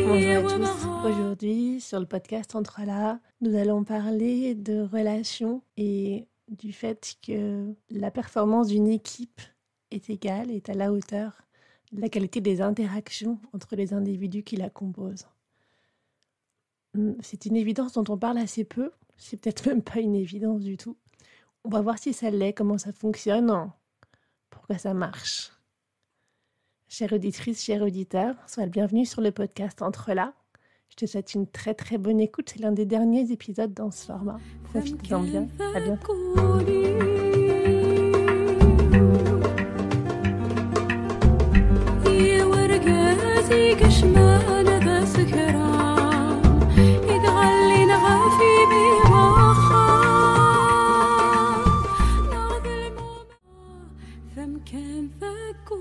Bonjour à tous. Aujourd'hui, sur le podcast Entre là, nous allons parler de relations et du fait que la performance d'une équipe est égale, est à la hauteur de la qualité des interactions entre les individus qui la composent. C'est une évidence dont on parle assez peu, c'est peut-être même pas une évidence du tout. On va voir si ça l'est, comment ça fonctionne, pourquoi ça marche. Chère auditrice, chers auditeurs, sois le bienvenu sur le podcast Entre là. Je te souhaite une très très bonne écoute. C'est l'un des derniers épisodes dans ce format. Profite-en bien. À bientôt.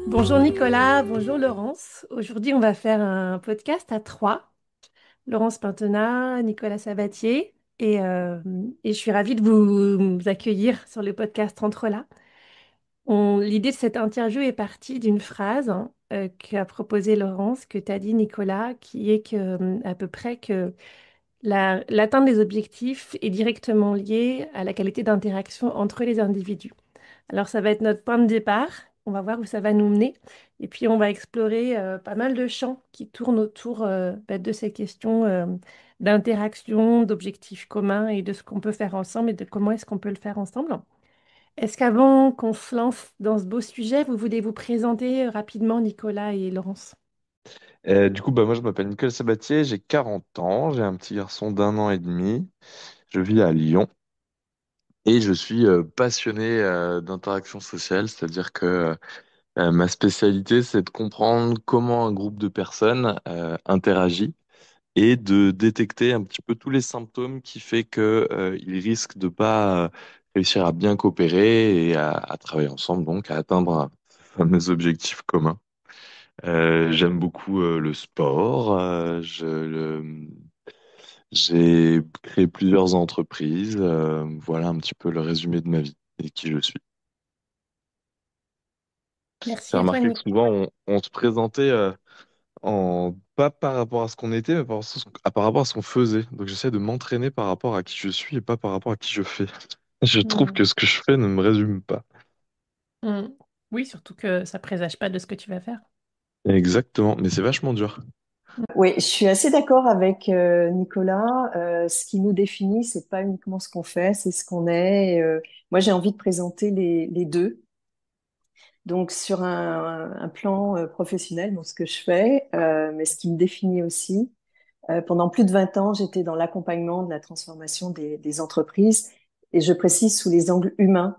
Bonjour Nicolas, bonjour Laurence. Aujourd'hui, on va faire un podcast à trois. Laurence Pintenat, Nicolas Sabatier. Et je suis ravie de vous accueillir sur le podcast Entre là. L'idée de cette interview est partie d'une phrase qu'a proposée Laurence, que t'as dit Nicolas, qui est que, à peu près que l'atteinte des objectifs est directement liée à la qualité d'interaction entre les individus. Alors ça va être notre point de départ. On va voir où ça va nous mener. Et puis on va explorer pas mal de champs qui tournent autour de ces questions d'interaction, d'objectifs communs et de ce qu'on peut faire ensemble et de comment est-ce qu'on peut le faire ensemble. Est-ce qu'avant qu'on se lance dans ce beau sujet, vous voulez vous présenter rapidement, Nicolas et Laurence? Moi, je m'appelle Nicolas Sabatier, j'ai 40 ans, j'ai un petit garçon d'1 an et demi, je vis à Lyon et je suis passionné d'interaction sociale, c'est-à-dire que ma spécialité, c'est de comprendre comment un groupe de personnes interagit et de détecter un petit peu tous les symptômes qui fait que ils risquent de pas réussir à bien coopérer et à travailler ensemble, donc à atteindre ces fameux objectifs communs. J'aime beaucoup le sport. J'ai créé plusieurs entreprises. Voilà un petit peu le résumé de ma vie et qui je suis. J'ai Merci à toi, remarqué que Nicolas. souvent on se présentait pas par rapport à ce qu'on était, mais par rapport à ce qu'on faisait. Donc j'essaie de m'entraîner par rapport à qui je suis et pas par rapport à qui je fais. Je trouve que Hmm. ce que je fais ne me résume pas. Hmm. Oui, surtout que ça présage pas de ce que tu vas faire. Exactement, mais c'est vachement dur. Oui, je suis assez d'accord avec Nicolas. Ce qui nous définit, c'est pas uniquement ce qu'on fait, c'est ce qu'on est. Moi, j'ai envie de présenter les deux. Donc, sur un plan professionnel, dans ce que je fais, mais ce qui me définit aussi. Pendant plus de 20 ans, j'étais dans l'accompagnement de la transformation des entreprises, et je précise sous les angles humains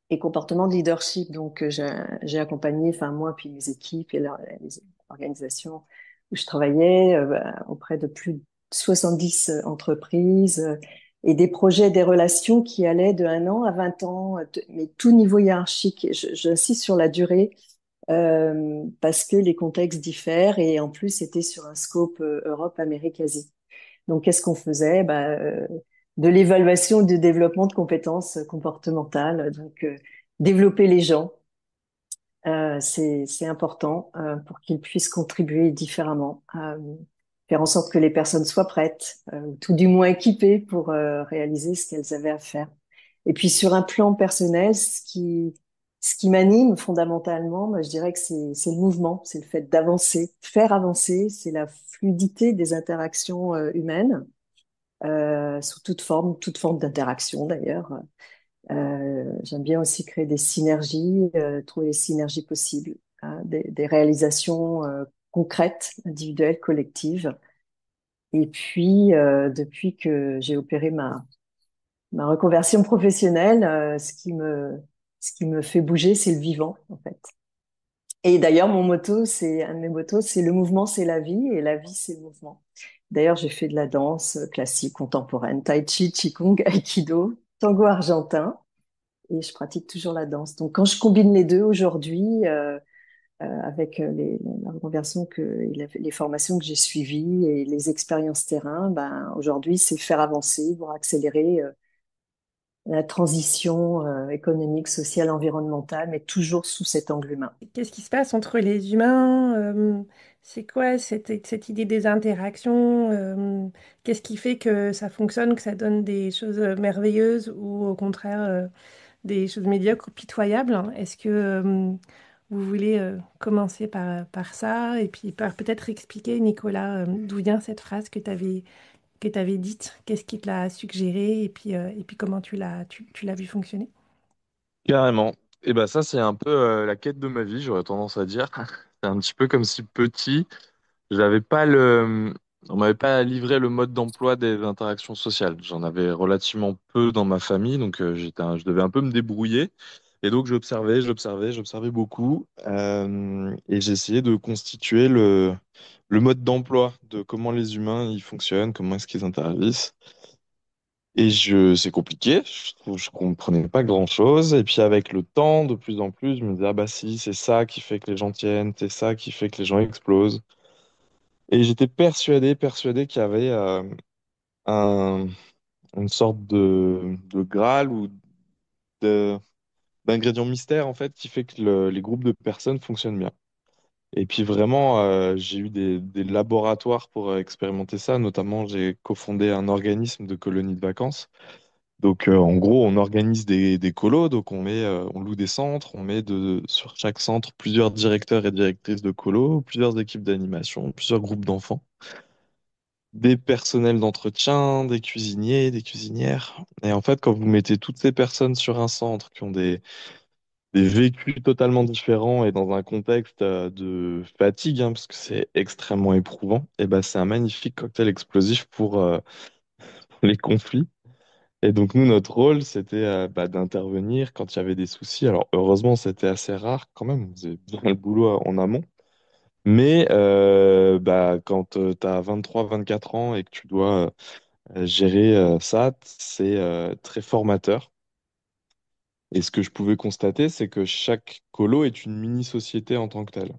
et comportement de leadership. Donc, j'ai accompagné, enfin moi, puis mes équipes et les organisations où je travaillais auprès de plus de 70 entreprises et des projets, des relations qui allaient de 1 an à 20 ans, mais tout niveau hiérarchique. J'insiste sur la durée parce que les contextes diffèrent et en plus, c'était sur un scope Europe, Amérique, Asie. Donc, qu'est-ce qu'on faisait? De l'évaluation et du développement de compétences comportementales. Donc, développer les gens, c'est important pour qu'ils puissent contribuer différemment, faire en sorte que les personnes soient prêtes, ou tout du moins équipées pour réaliser ce qu'elles avaient à faire. Et puis, sur un plan personnel, ce qui m'anime fondamentalement, moi, je dirais que c'est le mouvement, c'est le fait d'avancer, faire avancer, c'est la fluidité des interactions humaines sous toute forme d'interaction d'ailleurs. J'aime bien aussi créer des synergies, trouver les synergies possibles, hein, des réalisations concrètes, individuelles, collectives. Et puis, depuis que j'ai opéré ma reconversion professionnelle, ce qui me fait bouger, c'est le vivant, en fait. Et d'ailleurs, un de mes motos, c'est le mouvement, c'est la vie, et la vie, c'est le mouvement. D'ailleurs, j'ai fait de la danse classique, contemporaine, tai chi, qigong, aikido, tango argentin, et je pratique toujours la danse. Donc, quand je combine les deux aujourd'hui, avec la reconversion les formations que j'ai suivies et les expériences terrain, ben, aujourd'hui, c'est faire avancer, voire accélérer la transition économique, sociale, environnementale, mais toujours sous cet angle humain. Qu'est-ce qui se passe entre les humains? C'est quoi cette idée des interactions? Qu'est-ce qui fait que ça fonctionne, que ça donne des choses merveilleuses ou au contraire des choses médiocres ou pitoyables, hein? Est-ce que vous voulez commencer par ça et puis par peut-être expliquer, Nicolas, d'où vient cette phrase que tu avais dite? Qu'est-ce qui te l'a suggéré et puis comment tu l'as vu fonctionner? Carrément. Et bah ça, c'est un peu la quête de ma vie, j'aurais tendance à dire. C'est un petit peu comme si petit, j'avais pas le, on m'avait pas livré le mode d'emploi des interactions sociales. J'en avais relativement peu dans ma famille, donc je devais un peu me débrouiller. Et donc j'observais beaucoup, et j'essayais de constituer le mode d'emploi de comment les humains ils fonctionnent, comment est-ce qu'ils interagissent. C'est compliqué, je comprenais pas grand-chose. Et puis avec le temps, de plus en plus, je me disais, ah bah si, c'est ça qui fait que les gens tiennent, c'est ça qui fait que les gens explosent. Et j'étais persuadé qu'il y avait un- une sorte de Graal ou de- d'ingrédient mystère en fait qui fait que les groupes de personnes fonctionnent bien. Et puis vraiment, j'ai eu des laboratoires pour expérimenter ça. Notamment, j'ai cofondé un organisme de colonies de vacances. Donc, en gros, on organise des colos. Donc, on loue des centres. On met sur chaque centre plusieurs directeurs et directrices de colos, plusieurs équipes d'animation, plusieurs groupes d'enfants, des personnels d'entretien, des cuisiniers, des cuisinières. Et en fait, quand vous mettez toutes ces personnes sur un centre qui ont des vécus totalement différents et dans un contexte de fatigue, hein, parce que c'est extrêmement éprouvant, et ben, c'est un magnifique cocktail explosif pour les conflits. Et donc nous, notre rôle, c'était bah, d'intervenir quand il y avait des soucis. Alors heureusement, c'était assez rare quand même, on faisait bien le boulot en amont. Mais bah, quand tu as 23, 24 ans et que tu dois gérer ça, c'est très formateur. Et ce que je pouvais constater, c'est que chaque colo est une mini-société en tant que telle.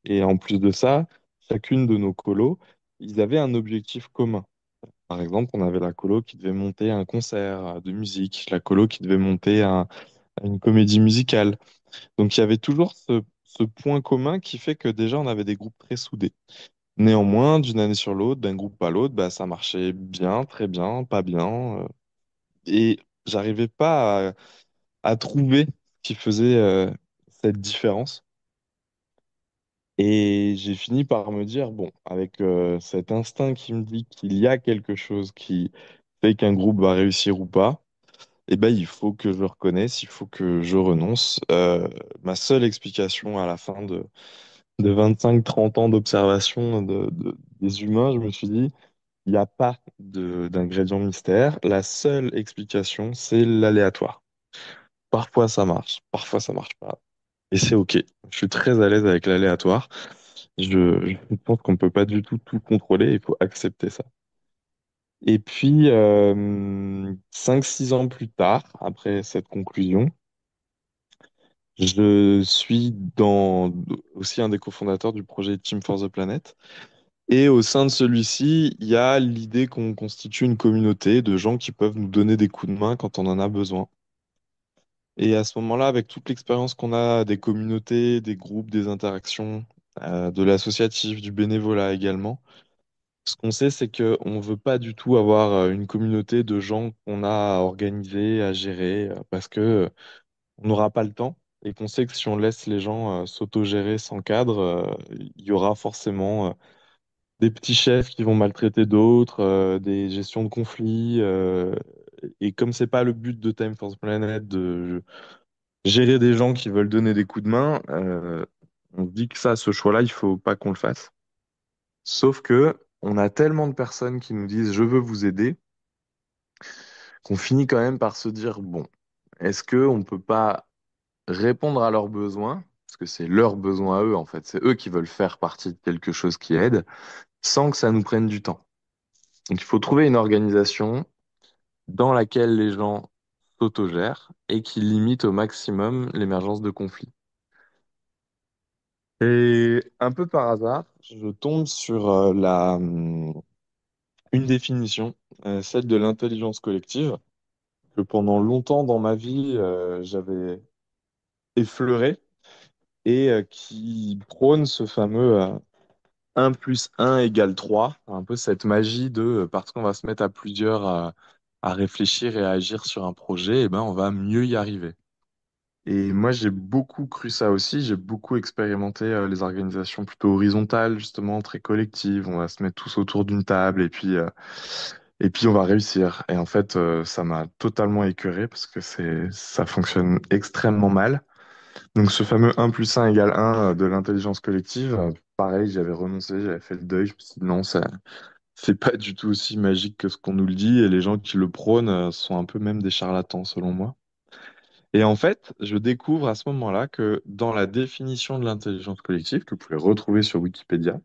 Et en plus de ça, chacune de nos colos, ils avaient un objectif commun. Par exemple, on avait la colo qui devait monter un concert de musique, la colo qui devait monter une comédie musicale. Donc il y avait toujours ce point commun qui fait que déjà on avait des groupes très soudés. Néanmoins, d'une année sur l'autre, d'un groupe à l'autre, bah, ça marchait bien, très bien, pas bien. Et j'arrivais pas à trouver ce qui faisait cette différence. Et j'ai fini par me dire, bon, avec cet instinct qui me dit qu'il y a quelque chose qui fait qu'un groupe va réussir ou pas, eh ben, il faut que je reconnaisse, il faut que je renonce. Ma seule explication à la fin de 25, 30 ans d'observation des humains, je me suis dit, il n'y a pas d'ingrédient mystère. La seule explication, c'est l'aléatoire. Parfois ça marche, parfois ça marche pas. Et c'est OK. Je suis très à l'aise avec l'aléatoire. Je pense qu'on ne peut pas du tout contrôler, il faut accepter ça. Et puis, 5, 6 ans plus tard, après cette conclusion, je suis aussi un des cofondateurs du projet Team for the Planet. Et au sein de celui-ci, il y a l'idée qu'on constitue une communauté de gens qui peuvent nous donner des coups de main quand on en a besoin. Et à ce moment-là, avec toute l'expérience qu'on a des communautés, des groupes, des interactions, de l'associatif, du bénévolat également, ce qu'on sait, c'est qu'on ne veut pas du tout avoir une communauté de gens qu'on a à organiser, à gérer, parce que on n'aura pas le temps et qu'on sait que si on laisse les gens s'autogérer sans cadre, il y aura forcément des petits chefs qui vont maltraiter d'autres, des gestions de conflits. Et comme c'est pas le but de Time for the Planet de gérer des gens qui veulent donner des coups de main, on se dit que ça, ce choix-là, il faut pas qu'on le fasse. Sauf que on a tellement de personnes qui nous disent je veux vous aider qu'on finit quand même par se dire bon, est-ce que on peut pas répondre à leurs besoins, parce que c'est leurs besoins à eux en fait, c'est eux qui veulent faire partie de quelque chose qui aide, sans que ça nous prenne du temps. Donc il faut trouver une organisation dans laquelle les gens s'autogèrent et qui limite au maximum l'émergence de conflits. Et un peu par hasard, je tombe sur une définition, celle de l'intelligence collective, que pendant longtemps dans ma vie, j'avais effleurée et qui prône ce fameux 1 plus 1 égale 3. Un peu cette magie de, parce qu'on va se mettre à plusieurs à réfléchir et à agir sur un projet, et ben, on va mieux y arriver. Et moi, j'ai beaucoup cru ça aussi. J'ai beaucoup expérimenté les organisations plutôt horizontales, justement, très collectives. On va se mettre tous autour d'une table et puis on va réussir. Et en fait, ça m'a totalement écœuré parce que ça fonctionne extrêmement mal. Donc, ce fameux 1 plus 1 égale 1 de l'intelligence collective, pareil, j'avais renoncé, j'avais fait le deuil. Je me suis dit non, ça, c'est pas du tout aussi magique que ce qu'on nous le dit. Et les gens qui le prônent sont un peu même des charlatans, selon moi. Et en fait, je découvre à ce moment-là que dans la définition de l'intelligence collective, que vous pouvez retrouver sur Wikipédia,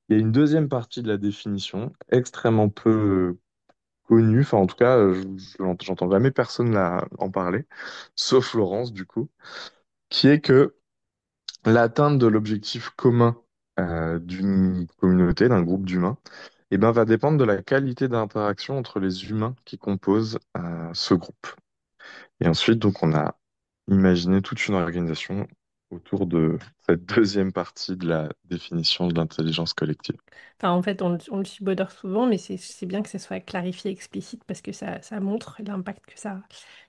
il y a une deuxième partie de la définition extrêmement peu connue. Enfin, en tout cas, j'entends jamais personne en parler, sauf Laurence, du coup, qui est que l'atteinte de l'objectif commun d'une communauté, d'un groupe d'humains, eh ben, va dépendre de la qualité d'interaction entre les humains qui composent ce groupe. Et ensuite, donc, on a imaginé toute une organisation autour de cette deuxième partie de la définition de l'intelligence collective. Enfin, en fait, on le subodore souvent, mais c'est bien que ce soit clarifié, explicite, parce que ça montre l'impact que ça a.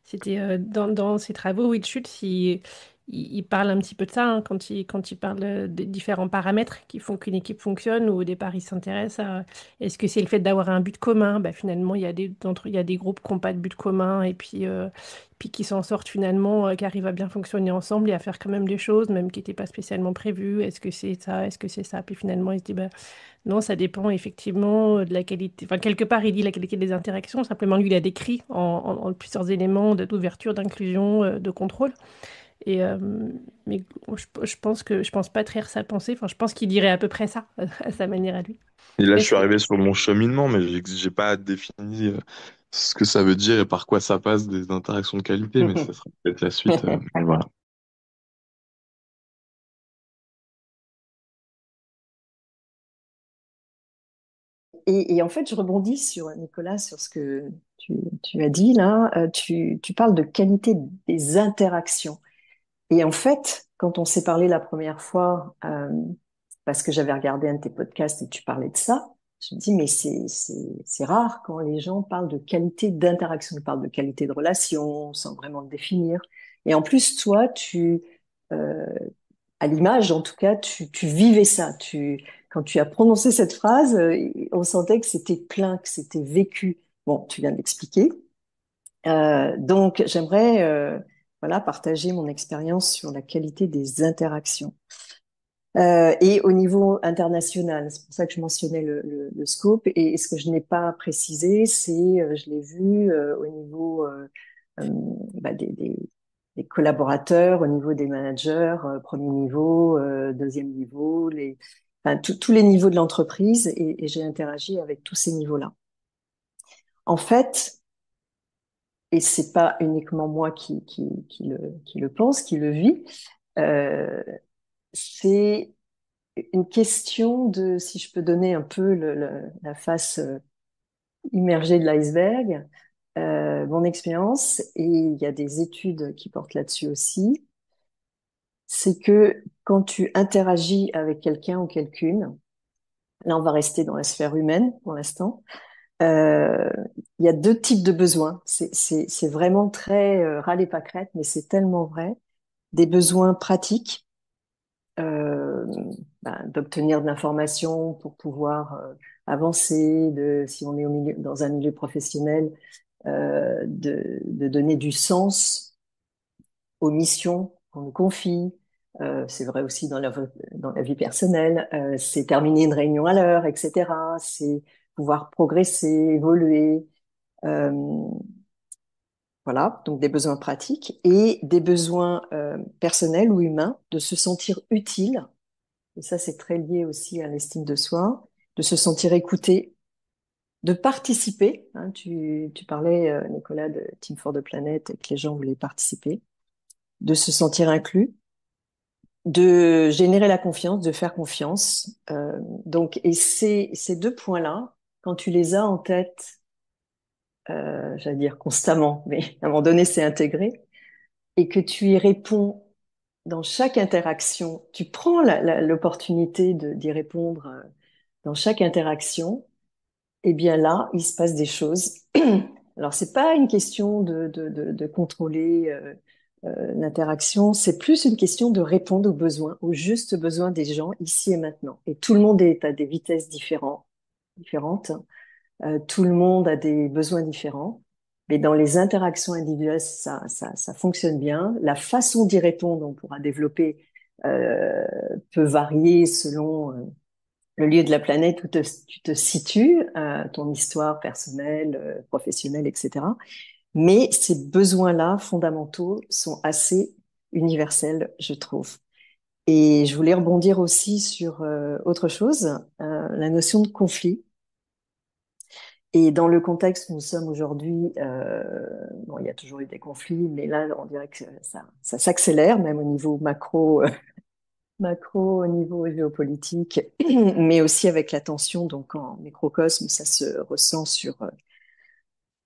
C'était dans ses travaux, Will Schultz, il parle un petit peu de ça hein, quand il parle des différents paramètres qui font qu'une équipe fonctionne, ou au départ, il s'intéresse à est-ce que c'est le fait d'avoir un but commun? Bah, finalement, il y a des groupes qui n'ont pas de but commun, et puis qui s'en sortent finalement, qui arrivent à bien fonctionner ensemble et à faire quand même des choses, même qui n'étaient pas spécialement prévues. Est-ce que c'est ça? Est-ce que c'est ça? Puis finalement, il se dit, bah, non, ça dépend effectivement de la qualité. Enfin, quelque part, il dit la qualité des interactions. Simplement, lui, il a décrit en plusieurs éléments d'ouverture, d'inclusion, de contrôle. Et, mais je pense pas trahir sa pensée. Enfin, je pense qu'il dirait à peu près ça, à sa manière à lui. Et là, je Est-ce suis que... arrivé sur mon cheminement, mais j'ai pas défini ce que ça veut dire et par quoi ça passe des interactions de qualité, mais ça sera peut-être la suite. Mais voilà. Et en fait, je rebondis sur Nicolas, sur ce que tu as dit là. Tu parles de qualité des interactions. Et en fait, quand on s'est parlé la première fois, parce que j'avais regardé un de tes podcasts et tu parlais de ça, je me dis, mais c'est rare quand les gens parlent de qualité d'interaction, ils parlent de qualité de relation sans vraiment le définir. Et en plus, toi, euh, à l'image, en tout cas, tu vivais ça. Quand tu as prononcé cette phrase, on sentait que c'était plein, que c'était vécu. Bon, tu viens de l'expliquer. Donc, j'aimerais voilà, partager mon expérience sur la qualité des interactions. Et au niveau international, c'est pour ça que je mentionnais le scope. Et ce que je n'ai pas précisé, c'est, je l'ai vu au niveau euh, bah, des collaborateurs, au niveau des managers, premier niveau, deuxième niveau, enfin, tous les niveaux de l'entreprise. Et j'ai interagi avec tous ces niveaux-là. En fait, et c'est pas uniquement moi qui le pense, qui le vit, euh, c'est une question de, si je peux donner un peu la face immergée de l'iceberg, mon expérience, et il y a des études qui portent là-dessus aussi, c'est que quand tu interagis avec quelqu'un ou quelqu'une, là on va rester dans la sphère humaine pour l'instant, euh, il y a deux types de besoins. C'est vraiment très râle et pâquerette, mais c'est tellement vrai. Des besoins pratiques, euh, d'obtenir de l'information pour pouvoir avancer, si on est dans un milieu professionnel, de donner du sens aux missions qu'on nous confie. C'est vrai aussi dans la vie personnelle. C'est terminer une réunion à l'heure, etc. C'est pouvoir progresser, évoluer. Euh, voilà, donc des besoins pratiques et des besoins personnels ou humains, de se sentir utile. Et ça, c'est très lié aussi à l'estime de soi, de se sentir écouté, de participer. Hein, tu parlais, Nicolas, de Team for the Planet, et que les gens voulaient participer, de se sentir inclus, de générer la confiance, de faire confiance. Donc, et ces deux points-là, quand tu les as en tête, j'allais dire constamment, mais à un moment donné, c'est intégré, et que tu y réponds dans chaque interaction, tu prends l'opportunité d'y répondre dans chaque interaction, eh bien là, il se passe des choses. Alors, c'est pas une question de contrôler l'interaction, c'est plus une question de répondre aux besoins, aux justes besoins des gens ici et maintenant. Et tout le monde est à des vitesses différentes. Tout le monde a des besoins différents. Mais dans les interactions individuelles, ça fonctionne bien. La façon d'y répondre, on pourra développer, euh, peut varier selon le lieu de la planète où tu te situes, ton histoire personnelle, professionnelle, etc. Mais ces besoins-là fondamentaux sont assez universels, je trouve. Et je voulais rebondir aussi sur autre chose, la notion de conflit. Et dans le contexte où nous sommes aujourd'hui, bon, il y a toujours eu des conflits, mais là, on dirait que ça s'accélère, même au niveau macro, macro, au niveau géopolitique, mais aussi avec la tension, donc en microcosme, ça se ressent sur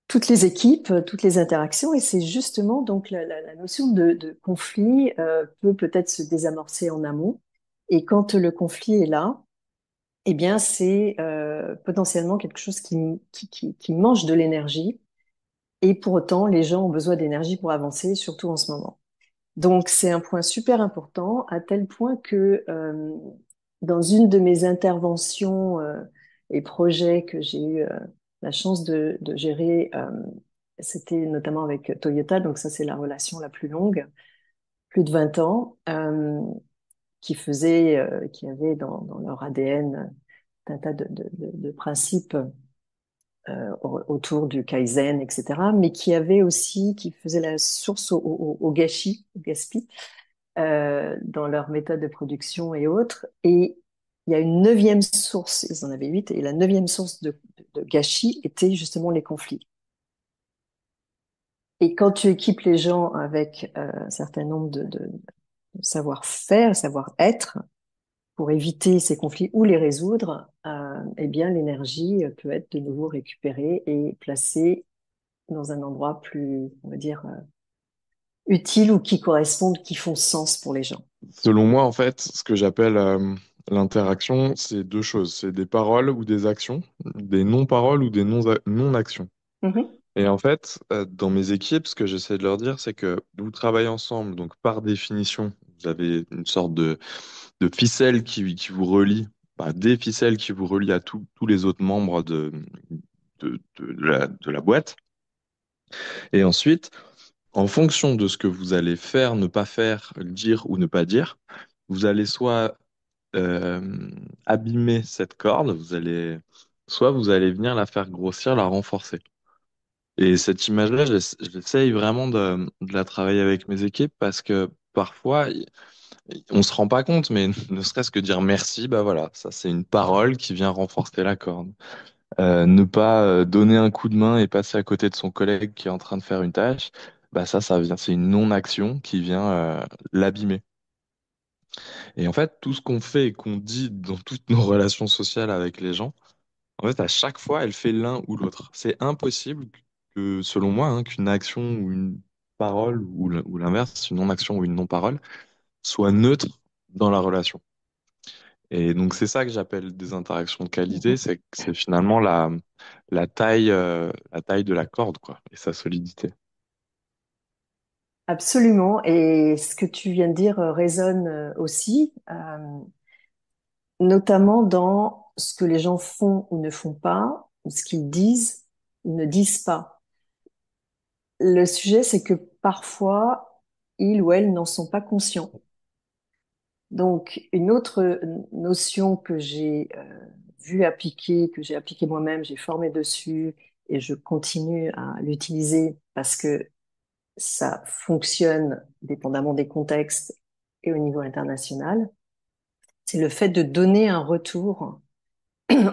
toutes les équipes, toutes les interactions, et c'est justement donc la notion de conflit peut peut-être se désamorcer en amont, et quand le conflit est là, eh bien c'est potentiellement quelque chose qui mange de l'énergie, et pour autant les gens ont besoin d'énergie pour avancer, surtout en ce moment. Donc c'est un point super important, à tel point que dans une de mes interventions et projets que j'ai eu la chance de gérer, c'était notamment avec Toyota, donc ça c'est la relation la plus longue, plus de 20 ans, qui avait dans leur ADN un tas de principes autour du Kaizen, etc., mais qui avait aussi, qui faisait la source au gâchis, au gaspillage, dans leur méthode de production et autres. Et il y a une neuvième source, ils en avaient huit, et la neuvième source de gâchis était justement les conflits. Et quand tu équipes les gens avec un certain nombre de savoir-faire, savoir-être, pour éviter ces conflits ou les résoudre, eh bien l'énergie peut être de nouveau récupérée et placée dans un endroit plus, on va dire, utile ou qui correspondent, qui font sens pour les gens. Selon moi, en fait, ce que j'appelle l'interaction, c'est deux choses. C'est des paroles ou des actions, des non-paroles ou des non-actions. Mhm, Et en fait, dans mes équipes, ce que j'essaie de leur dire, c'est que vous travaillez ensemble, donc par définition, vous avez une sorte de ficelle qui vous relie, bah, des ficelles qui vous relient à tous les autres membres de la boîte. Et ensuite, en fonction de ce que vous allez faire, ne pas faire, dire ou ne pas dire, vous allez soit abîmer cette corde, soit vous allez venir la faire grossir, la renforcer. Et cette image-là, j'essaye vraiment de la travailler avec mes équipes parce que parfois, on se rend pas compte, mais ne serait-ce que dire merci, bah voilà, ça c'est une parole qui vient renforcer la corde. Ne pas donner un coup de main et passer à côté de son collègue qui est en train de faire une tâche, bah ça vient, c'est une non-action qui vient l'abîmer. Et en fait, tout ce qu'on fait et qu'on dit dans toutes nos relations sociales avec les gens, en fait, à chaque fois, elle fait l'un ou l'autre. C'est impossible que, selon moi, hein, qu'une action ou une parole ou l'inverse, une non-action ou une non-parole, soit neutre dans la relation. Et donc, c'est ça que j'appelle des interactions de qualité, mhm. c'est que c'est finalement la taille de la corde, quoi, et sa solidité. Absolument. Et ce que tu viens de dire résonne aussi, notamment dans ce que les gens font ou ne font pas, ou ce qu'ils disent ou ne disent pas. Le sujet, c'est que parfois, ils ou elles n'en sont pas conscients. Donc, une autre notion que j'ai vue appliquer, que j'ai appliquée moi-même, j'ai formé dessus et je continue à l'utiliser parce que ça fonctionne dépendamment des contextes et au niveau international, c'est le fait de donner un retour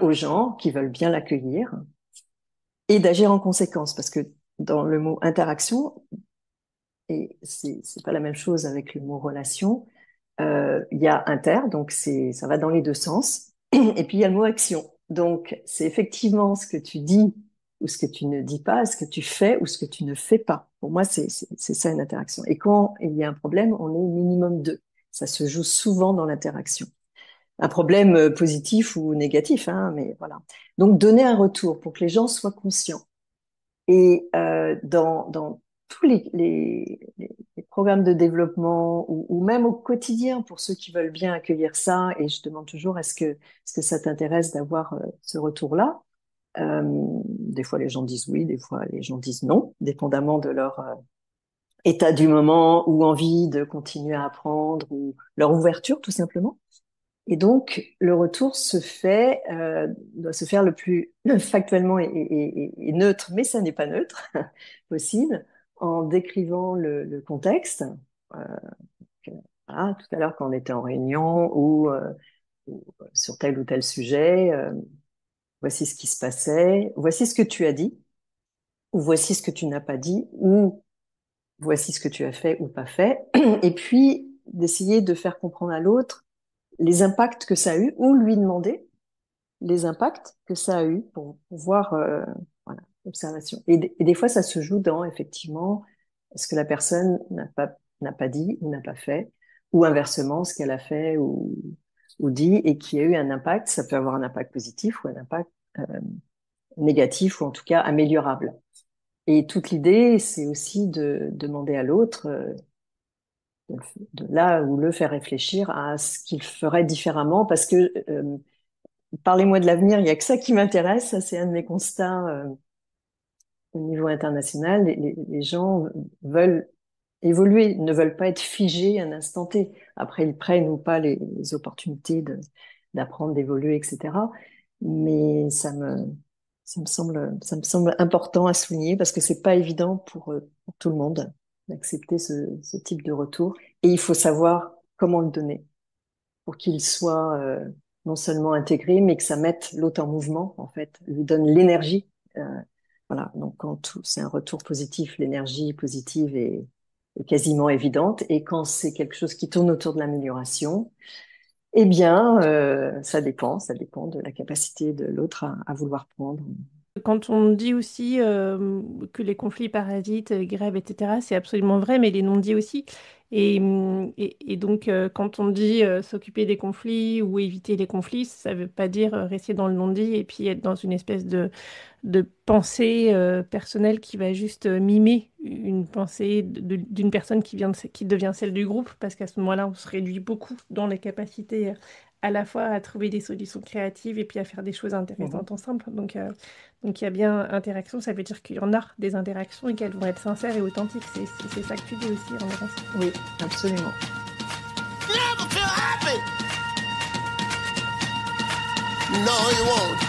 aux gens qui veulent bien l'accueillir et d'agir en conséquence. Parce que dans le mot interaction, et c'est pas la même chose avec le mot relation, il y a inter, donc ça va dans les deux sens, et puis il y a le mot action. Donc c'est effectivement ce que tu dis ou ce que tu ne dis pas, ce que tu fais ou ce que tu ne fais pas. Pour moi, c'est ça une interaction. Et quand il y a un problème, on est minimum deux. Ça se joue souvent dans l'interaction. Un problème positif ou négatif, hein, mais voilà. Donc, donner un retour pour que les gens soient conscients. Et dans tous les programmes de développement ou même au quotidien, pour ceux qui veulent bien accueillir ça, et je demande toujours, est-ce que ça t'intéresse d'avoir ce retour-là? Des fois, les gens disent oui, des fois, les gens disent non, dépendamment de leur état du moment ou envie de continuer à apprendre ou leur ouverture, tout simplement. Et donc, le retour doit se faire le plus factuellement et neutre, mais ça n'est pas neutre possible, en décrivant le contexte. Euh, que, voilà, tout à l'heure, quand on était en réunion ou sur tel ou tel sujet, voici ce qui se passait, voici ce que tu as dit, ou voici ce que tu n'as pas dit, ou voici ce que tu as fait ou pas fait, et puis d'essayer de faire comprendre à l'autre les impacts que ça a eu, ou lui demander les impacts que ça a eu pour voir, voilà, l'observation. Et des fois, ça se joue dans, effectivement, ce que la personne n'a pas dit ou n'a pas fait, ou inversement, ce qu'elle a fait ou dit et qui a eu un impact. Ça peut avoir un impact positif ou un impact euh, négatif ou en tout cas améliorable. Et toute l'idée, c'est aussi de demander à l'autre, de là où le faire réfléchir à ce qu'il ferait différemment, parce que parlez-moi de l'avenir, il n'y a que ça qui m'intéresse. Ça, c'est un de mes constats au niveau international. Les gens veulent évoluer, ne veulent pas être figés à un instant T. Après, ils prennent ou pas les opportunités d'apprendre, d'évoluer, etc. Mais ça me semble important à souligner parce que c'est pas évident pour tout le monde d'accepter ce type de retour. Et il faut savoir comment le donner pour qu'il soit non seulement intégré, mais que ça mette l'autre en mouvement, en fait, lui donne l'énergie. Euh, voilà, donc quand c'est un retour positif, l'énergie positive est quasiment évidente. Et quand c'est quelque chose qui tourne autour de l'amélioration, eh bien, ça dépend de la capacité de l'autre à vouloir prendre. Quand on dit aussi que les conflits parasites, grèves, etc., c'est absolument vrai, mais les non-dits aussi. Et donc, quand on dit s'occuper des conflits ou éviter les conflits, ça ne veut pas dire rester dans le non-dit et puis être dans une espèce de pensée personnelle qui va juste mimer une pensée d'une personne qui devient celle du groupe, parce qu'à ce moment-là, on se réduit beaucoup dans les capacités à la fois à trouver des solutions créatives et puis à faire des choses Mhm. intéressantes ensemble. Donc il y a bien interaction, ça veut dire qu'il y en a des interactions et qu'elles vont être sincères et authentiques. C'est ça que tu dis aussi, en l'occurrence. Oui, absolument. Never feel happy. No, you won't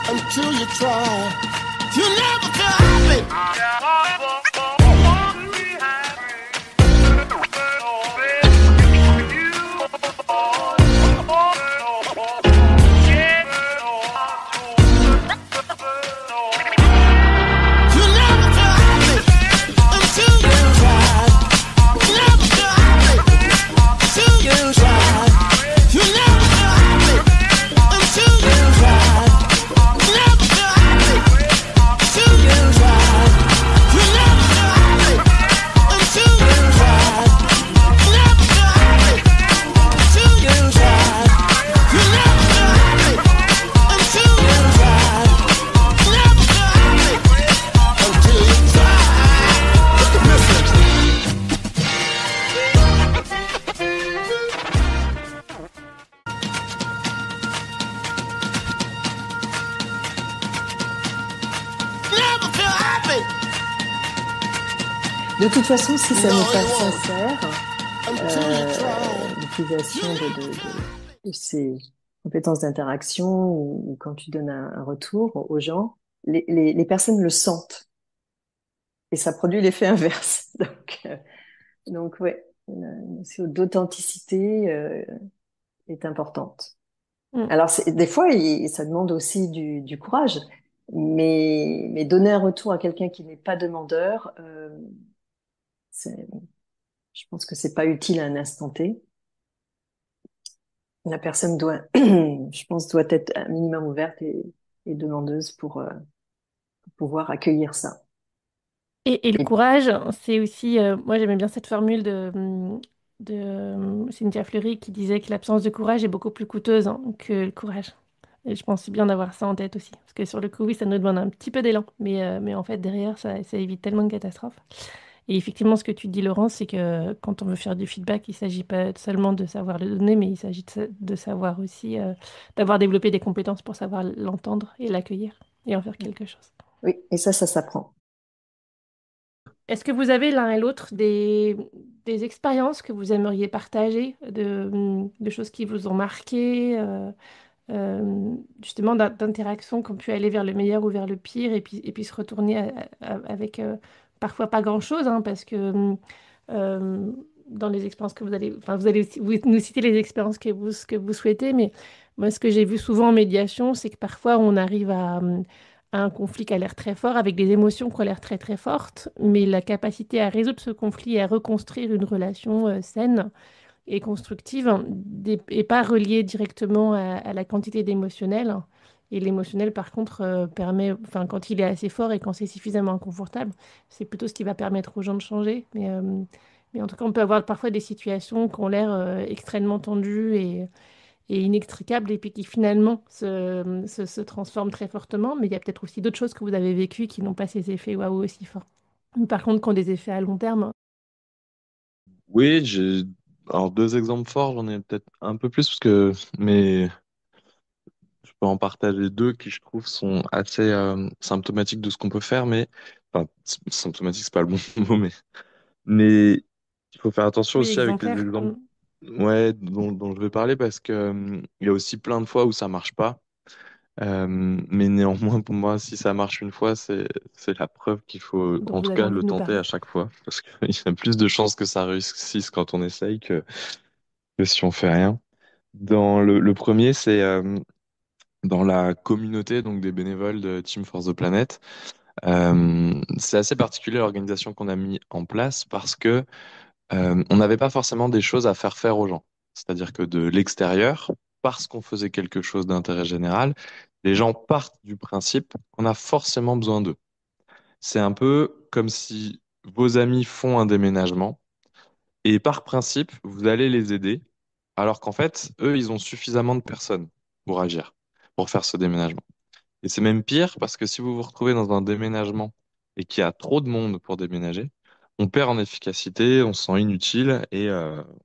until you try. You never feel happy. You never feel happy until you try. You never feel happy until you try. You never feel happy until you try. You never feel happy until you try. You never feel happy until you try. You never feel happy until you try. You never feel happy until you try. You never feel happy until you try. Look at this. Never feel happy. De toute façon, si ça No, n'est pas you won't sincère, until you try. l'utilisation de ces compétences d'interaction ou quand tu donnes un retour aux gens, les personnes le sentent et ça produit l'effet inverse. Donc ouais, la notion d'authenticité est importante. Mm. Alors des fois, ça demande aussi du courage, mais donner un retour à quelqu'un qui n'est pas demandeur, je pense que c'est pas utile à un instant T. La personne doit, je pense, doit être un minimum ouverte et demandeuse pour pouvoir accueillir ça. Et le Et courage, c'est aussi, moi j'aimais bien cette formule Cynthia Fleury qui disait que l'absence de courage est beaucoup plus coûteuse hein, que le courage. Et je pense que c'est bien d'avoir ça en tête aussi. Parce que sur le coup, oui, ça nous demande un petit peu d'élan. Mais en fait, derrière, ça évite tellement de catastrophes. Et effectivement, ce que tu dis, Laurence, c'est que quand on veut faire du feedback, il ne s'agit pas seulement de savoir le donner, mais il s'agit de savoir aussi, d'avoir développé des compétences pour savoir l'entendre et l'accueillir et en faire quelque chose. Oui, et ça s'apprend. Est-ce que vous avez l'un et l'autre des expériences que vous aimeriez partager, de choses qui vous ont marqué, justement d'interactions qui ont pu aller vers le meilleur ou vers le pire, et puis se retourner avec parfois pas grand-chose, hein, parce que euh, dans les expériences que enfin, vous allez vous nous citer les expériences que vous souhaitez, mais moi, ce que j'ai vu souvent en médiation, c'est que parfois on arrive à un conflit qui a l'air très fort, avec des émotions qui ont l'air très très fortes, mais la capacité à résoudre ce conflit et à reconstruire une relation saine et constructive et pas reliée directement à la quantité d'émotionnel. Et l'émotionnel, par contre, permet, enfin, quand il est assez fort et quand c'est suffisamment inconfortable, c'est plutôt ce qui va permettre aux gens de changer. Mais en tout cas, on peut avoir parfois des situations qui ont l'air extrêmement tendues et inextricables et puis qui finalement se transforment très fortement. Mais il y a peut-être aussi d'autres choses que vous avez vécues qui n'ont pas ces effets waouh aussi forts. Mais par contre, qui ont des effets à long terme. Oui, j'ai alors deux exemples forts, j'en ai peut-être un peu plus parce que mais je peux en partager deux qui je trouve sont assez symptomatiques de ce qu'on peut faire, mais enfin symptomatique c'est pas le bon mot, mais il faut faire attention Oui, aussi avec les exemplaire. exemples ouais dont je vais parler parce que il y a aussi plein de fois où ça marche pas. Mais néanmoins, pour moi, si ça marche une fois, c'est la preuve qu'il faut, Dont en vous tout avez cas, envie le de nous tenter parler. à chaque fois, parce qu'il y a plus de chances que ça réussisse quand on essaye que si on fait rien. Dans le premier, c'est dans la communauté donc des bénévoles de Team for the Planet. C'est assez particulier l'organisation qu'on a mis en place parce que on n'avait pas forcément des choses à faire aux gens. C'est-à-dire que de l'extérieur, parce qu'on faisait quelque chose d'intérêt général, les gens partent du principe qu'on a forcément besoin d'eux. C'est un peu comme si vos amis font un déménagement et par principe, vous allez les aider, alors qu'en fait, eux, ils ont suffisamment de personnes pour agir, pour faire ce déménagement. Et c'est même pire parce que si vous vous retrouvez dans un déménagement et qu'il y a trop de monde pour déménager, on perd en efficacité, on se sent inutile et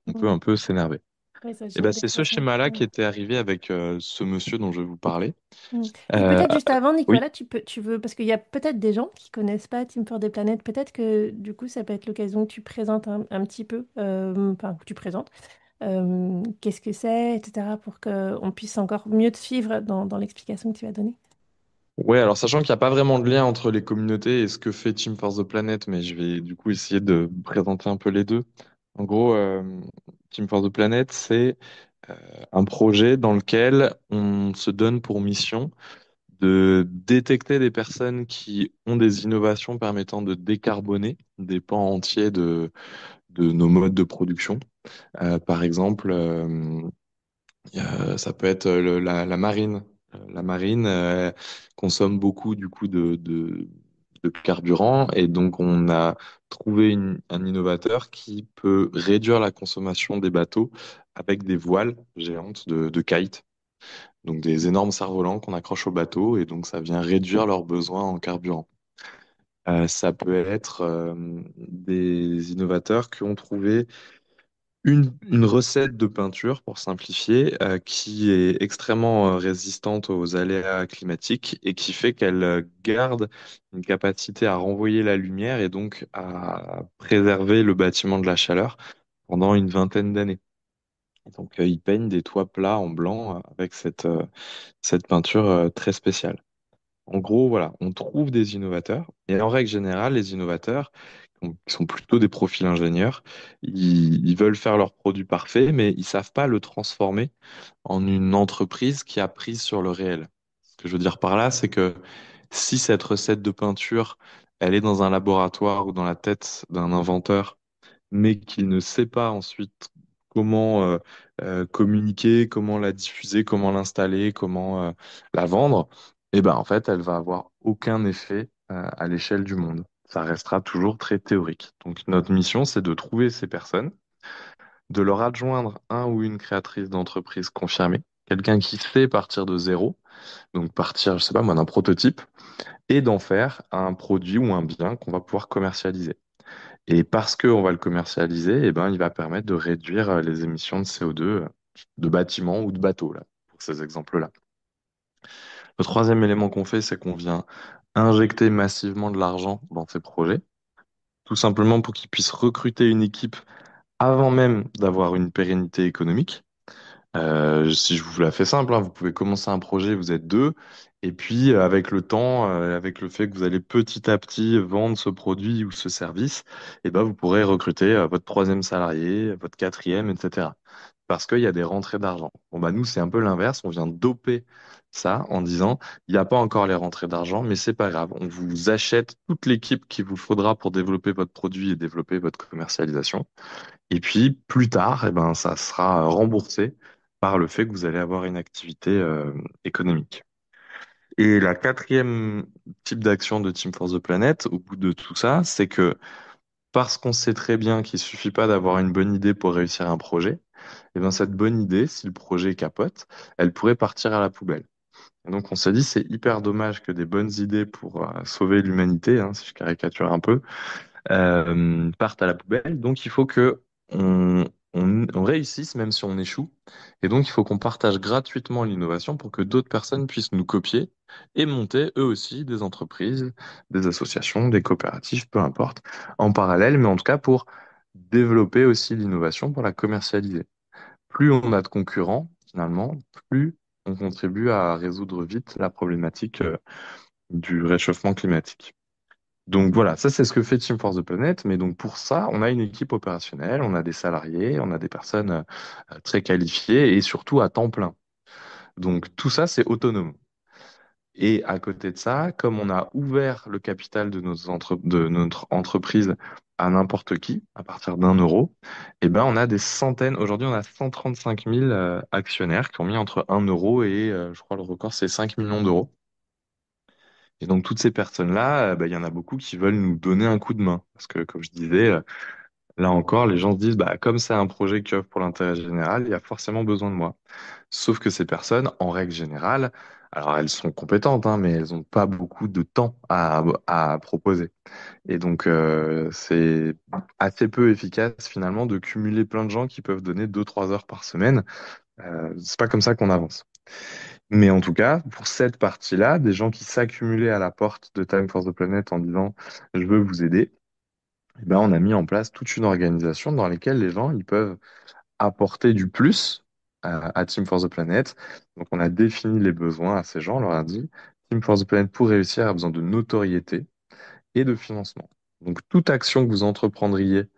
on peut Mm. un peu s'énerver. Oui, ça Et ben génère des c'est ce pressions. schéma-là Mm. qui était arrivé avec ce monsieur dont je vais vous parler. Mm. Et Euh, peut-être juste avant, oui, Nicolas, tu veux, parce qu'il y a peut-être des gens qui connaissent pas Team for des planètes, peut-être que du coup, ça peut être l'occasion que tu présentes un petit peu, enfin, que tu présentes, qu'est-ce que c'est, etc., pour qu'on puisse encore mieux te suivre dans l'explication que tu vas donner. ouais, alors sachant qu'il n'y a pas vraiment de lien entre les communautés et ce que fait Team for the Planet, mais je vais du coup essayer de présenter un peu les deux. En gros, Team for the Planet, c'est un projet dans lequel on se donne pour mission de détecter des personnes qui ont des innovations permettant de décarboner des pans entiers de nos modes de production. Par exemple, ça peut être la marine. La marine consomme beaucoup du coup de carburant et donc on a trouvé un innovateur qui peut réduire la consommation des bateaux avec des voiles géantes de kite, donc des énormes cerfs-volants qu'on accroche au bateau et donc ça vient réduire leurs besoins en carburant. Ça peut être des innovateurs qui ont trouvé une recette de peinture, pour simplifier, qui est extrêmement résistante aux aléas climatiques et qui fait qu'elle garde une capacité à renvoyer la lumière et donc à préserver le bâtiment de la chaleur pendant une vingtaine d'années. Donc, ils peignent des toits plats en blanc avec cette peinture très spéciale. En gros, voilà, on trouve des innovateurs. Et en règle générale, les innovateurs, qui sont plutôt des profils ingénieurs, ils veulent faire leur produit parfait, mais ils savent pas le transformer en une entreprise qui a prise sur le réel. Ce que je veux dire par là, c'est que si cette recette de peinture, elle est dans un laboratoire ou dans la tête d'un inventeur, mais qu'il ne sait pas ensuite comment communiquer, comment la diffuser, comment l'installer, comment la vendre, et ben en fait, elle va avoir aucun effet à l'échelle du monde. Ça restera toujours très théorique. Donc notre mission, c'est de trouver ces personnes de leur adjoindre un ou une créatrice d'entreprise confirmée, quelqu'un qui sait partir de zéro, donc partir, je sais pas moi, d'un prototype, et d'en faire un produit ou un bien qu'on va pouvoir commercialiser. Et parce qu'on va le commercialiser, eh ben, il va permettre de réduire les émissions de CO2 de bâtiments ou de bateaux, là, pour ces exemples-là. Le troisième élément qu'on fait, c'est qu'on vient injecter massivement de l'argent dans ces projets, tout simplement pour qu'ils puissent recruter une équipe avant même d'avoir une pérennité économique. Si je vous la fais simple, hein, vous pouvez commencer un projet, vous êtes deux, et puis avec le temps, avec le fait que vous allez petit à petit vendre ce produit ou ce service, et ben, vous pourrez recruter votre troisième salarié, votre quatrième, etc. Parce qu'il y a des rentrées d'argent. Bon, bah, nous, c'est un peu l'inverse, on vient doper ça en disant, il n'y a pas encore les rentrées d'argent, mais c'est pas grave, on vous achète toute l'équipe qu'il vous faudra pour développer votre produit et développer votre commercialisation. Et puis, plus tard, eh ben, ça sera remboursé par le fait que vous allez avoir une activité économique. Et la quatrième type d'action de Team for the Planet, au bout de tout ça, c'est que parce qu'on sait très bien qu'il suffit pas d'avoir une bonne idée pour réussir un projet, eh ben, cette bonne idée, si le projet capote, elle pourrait partir à la poubelle. Et donc on s'est dit, c'est hyper dommage que des bonnes idées pour sauver l'humanité, hein, si je caricature un peu, partent à la poubelle. Donc il faut que on réussisse même si on échoue. Et donc il faut qu'on partage gratuitement l'innovation pour que d'autres personnes puissent nous copier et monter eux aussi des entreprises, des associations, des coopératives, peu importe, en parallèle, mais en tout cas pour développer aussi l'innovation, pour la commercialiser. Plus on a de concurrents, finalement, plus on contribue à résoudre vite la problématique du réchauffement climatique. Donc voilà, ça c'est ce que fait Team Force the Planet. Mais donc pour ça, on a une équipe opérationnelle, on a des salariés, on a des personnes très qualifiées et surtout à temps plein. Donc tout ça, c'est autonome. Et à côté de ça, comme on a ouvert le capital de notre entreprise à n'importe qui, à partir d'1 euro, eh ben on a des centaines, aujourd'hui on a 135 000 actionnaires qui ont mis entre 1 euro et je crois le record c'est 5 millions d'euros. Et donc, toutes ces personnes-là, bah, il y en a beaucoup qui veulent nous donner un coup de main. Parce que, comme je disais, là encore, les gens se disent, bah, comme c'est un projet qui offre pour l'intérêt général, il y a forcément besoin de moi. Sauf que ces personnes, en règle générale, alors elles sont compétentes, hein, mais elles n'ont pas beaucoup de temps à proposer. Et donc, c'est assez peu efficace finalement de cumuler plein de gens qui peuvent donner 2, 3 heures par semaine. C'est pas comme ça qu'on avance. Mais en tout cas, pour cette partie-là, des gens qui s'accumulaient à la porte de Time for the Planet en disant je veux vous aider, eh ben, on a mis en place toute une organisation dans laquelle les gens ils peuvent apporter du plus à Team for the Planet. Donc on a défini les besoins à ces gens, on leur a dit Team for the Planet pour réussir a besoin de notoriété et de financement. Donc toute action que vous entreprendriez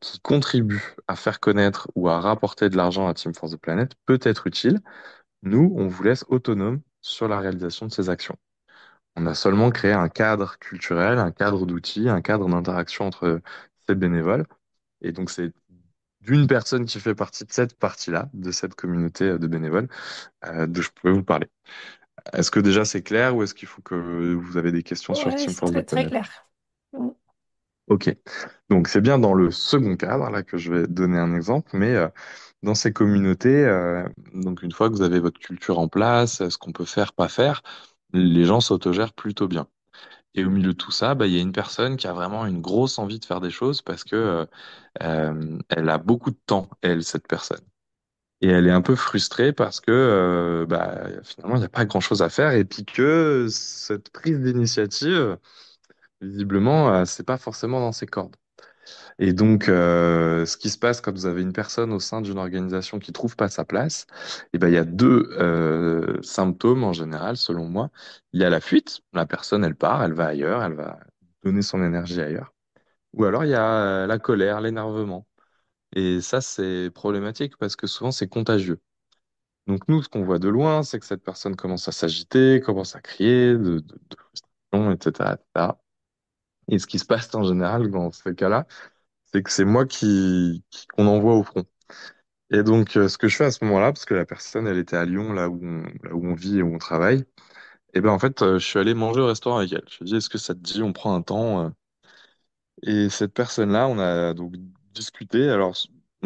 qui contribue à faire connaître ou à rapporter de l'argent à Team for the Planet peut être utile. Nous, on vous laisse autonome sur la réalisation de ces actions. On a seulement créé un cadre culturel, un cadre d'outils, un cadre d'interaction entre ces bénévoles. Et donc, c'est d'une personne qui fait partie de cette partie-là, de cette communauté de bénévoles, dont je pouvais vous parler. Est-ce que déjà c'est clair ou est-ce qu'il faut que vous avez des questions sur Ouais, Team c'est Force de très, très Planète? clair. Mm. Ok. Donc, c'est bien dans le second cadre, là, que je vais donner un exemple, mais dans ces communautés, donc une fois que vous avez votre culture en place, ce qu'on peut faire, pas faire, les gens s'autogèrent plutôt bien. Et au milieu de tout ça, bah, il y a une personne qui a vraiment une grosse envie de faire des choses parce que elle a beaucoup de temps, elle, cette personne. Et elle est un peu frustrée parce que bah, finalement, il n'y a pas grand-chose à faire et puis que cette prise d'initiative, visiblement, c'est pas forcément dans ses cordes. Et donc, ce qui se passe quand vous avez une personne au sein d'une organisation qui trouve pas sa place, eh ben, il y a deux symptômes en général, selon moi. Il y a la fuite, la personne, elle part, elle va ailleurs, elle va donner son énergie ailleurs. Ou alors, il y a la colère, l'énervement. Et ça, c'est problématique parce que souvent, c'est contagieux. Donc, nous, ce qu'on voit de loin, c'est que cette personne commence à s'agiter, commence à crier de frustration, etc., etc. Et ce qui se passe en général dans ces cas-là, c'est que c'est moi qu'on envoie au front. Et donc, ce que je fais à ce moment-là, parce que la personne, elle était à Lyon, là où on vit et où on travaille, et ben en fait, je suis allé manger au restaurant avec elle. Je lui ai dit, est-ce que ça te dit, on prend un temps? Et cette personne-là, on a donc discuté. Alors,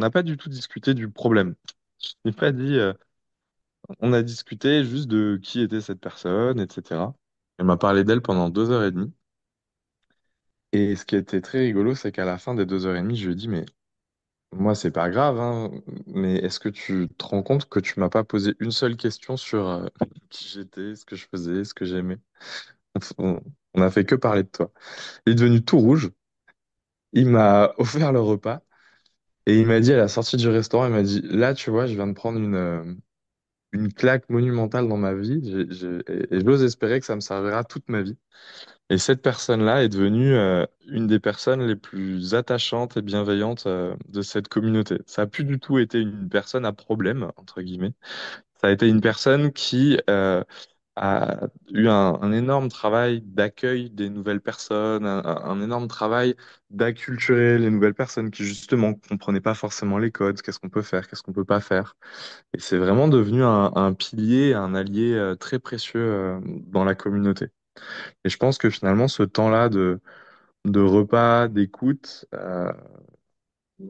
on n'a pas du tout discuté du problème. Je n'ai pas dit, on a discuté juste de qui était cette personne, etc. Elle m'a parlé d'elle pendant 2 heures et demie. Et ce qui était très rigolo, c'est qu'à la fin des 2 heures et demie, je lui ai dit, mais moi, c'est pas grave, hein, mais est-ce que tu te rends compte que tu m'as pas posé une seule question sur qui j'étais, ce que je faisais, ce que j'aimais? On, on a fait que parler de toi. Il est devenu tout rouge. Il m'a offert le repas et il m'a dit à la sortie du restaurant, il m'a dit, là, tu vois, je viens de prendre une claque monumentale dans ma vie et j'ose espérer que ça me servira toute ma vie. Et cette personne-là est devenue une des personnes les plus attachantes et bienveillantes de cette communauté. Ça a plus du tout été une personne à problème, entre guillemets. Ça a été une personne qui a eu un énorme travail d'accueil des nouvelles personnes, un énorme travail d'acculturer les nouvelles personnes qui justement comprenaient pas forcément les codes, qu'est-ce qu'on peut faire, qu'est-ce qu'on peut pas faire. Et c'est vraiment devenu un pilier, un allié très précieux dans la communauté. Et je pense que finalement, ce temps-là de repas, d'écoute,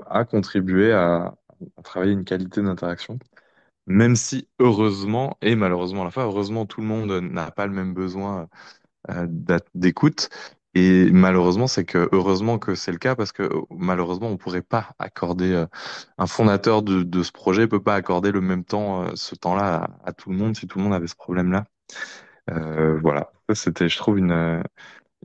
a contribué à travailler une qualité d'interaction. Même si heureusement, et malheureusement à la fois, heureusement, tout le monde n'a pas le même besoin d'écoute. Et malheureusement, c'est que heureusement que c'est le cas parce que malheureusement, on pourrait pas accorder un fondateur de ce projet peut pas accorder le même temps, ce temps-là à tout le monde si tout le monde avait ce problème-là. Voilà, ça c'était, je trouve, une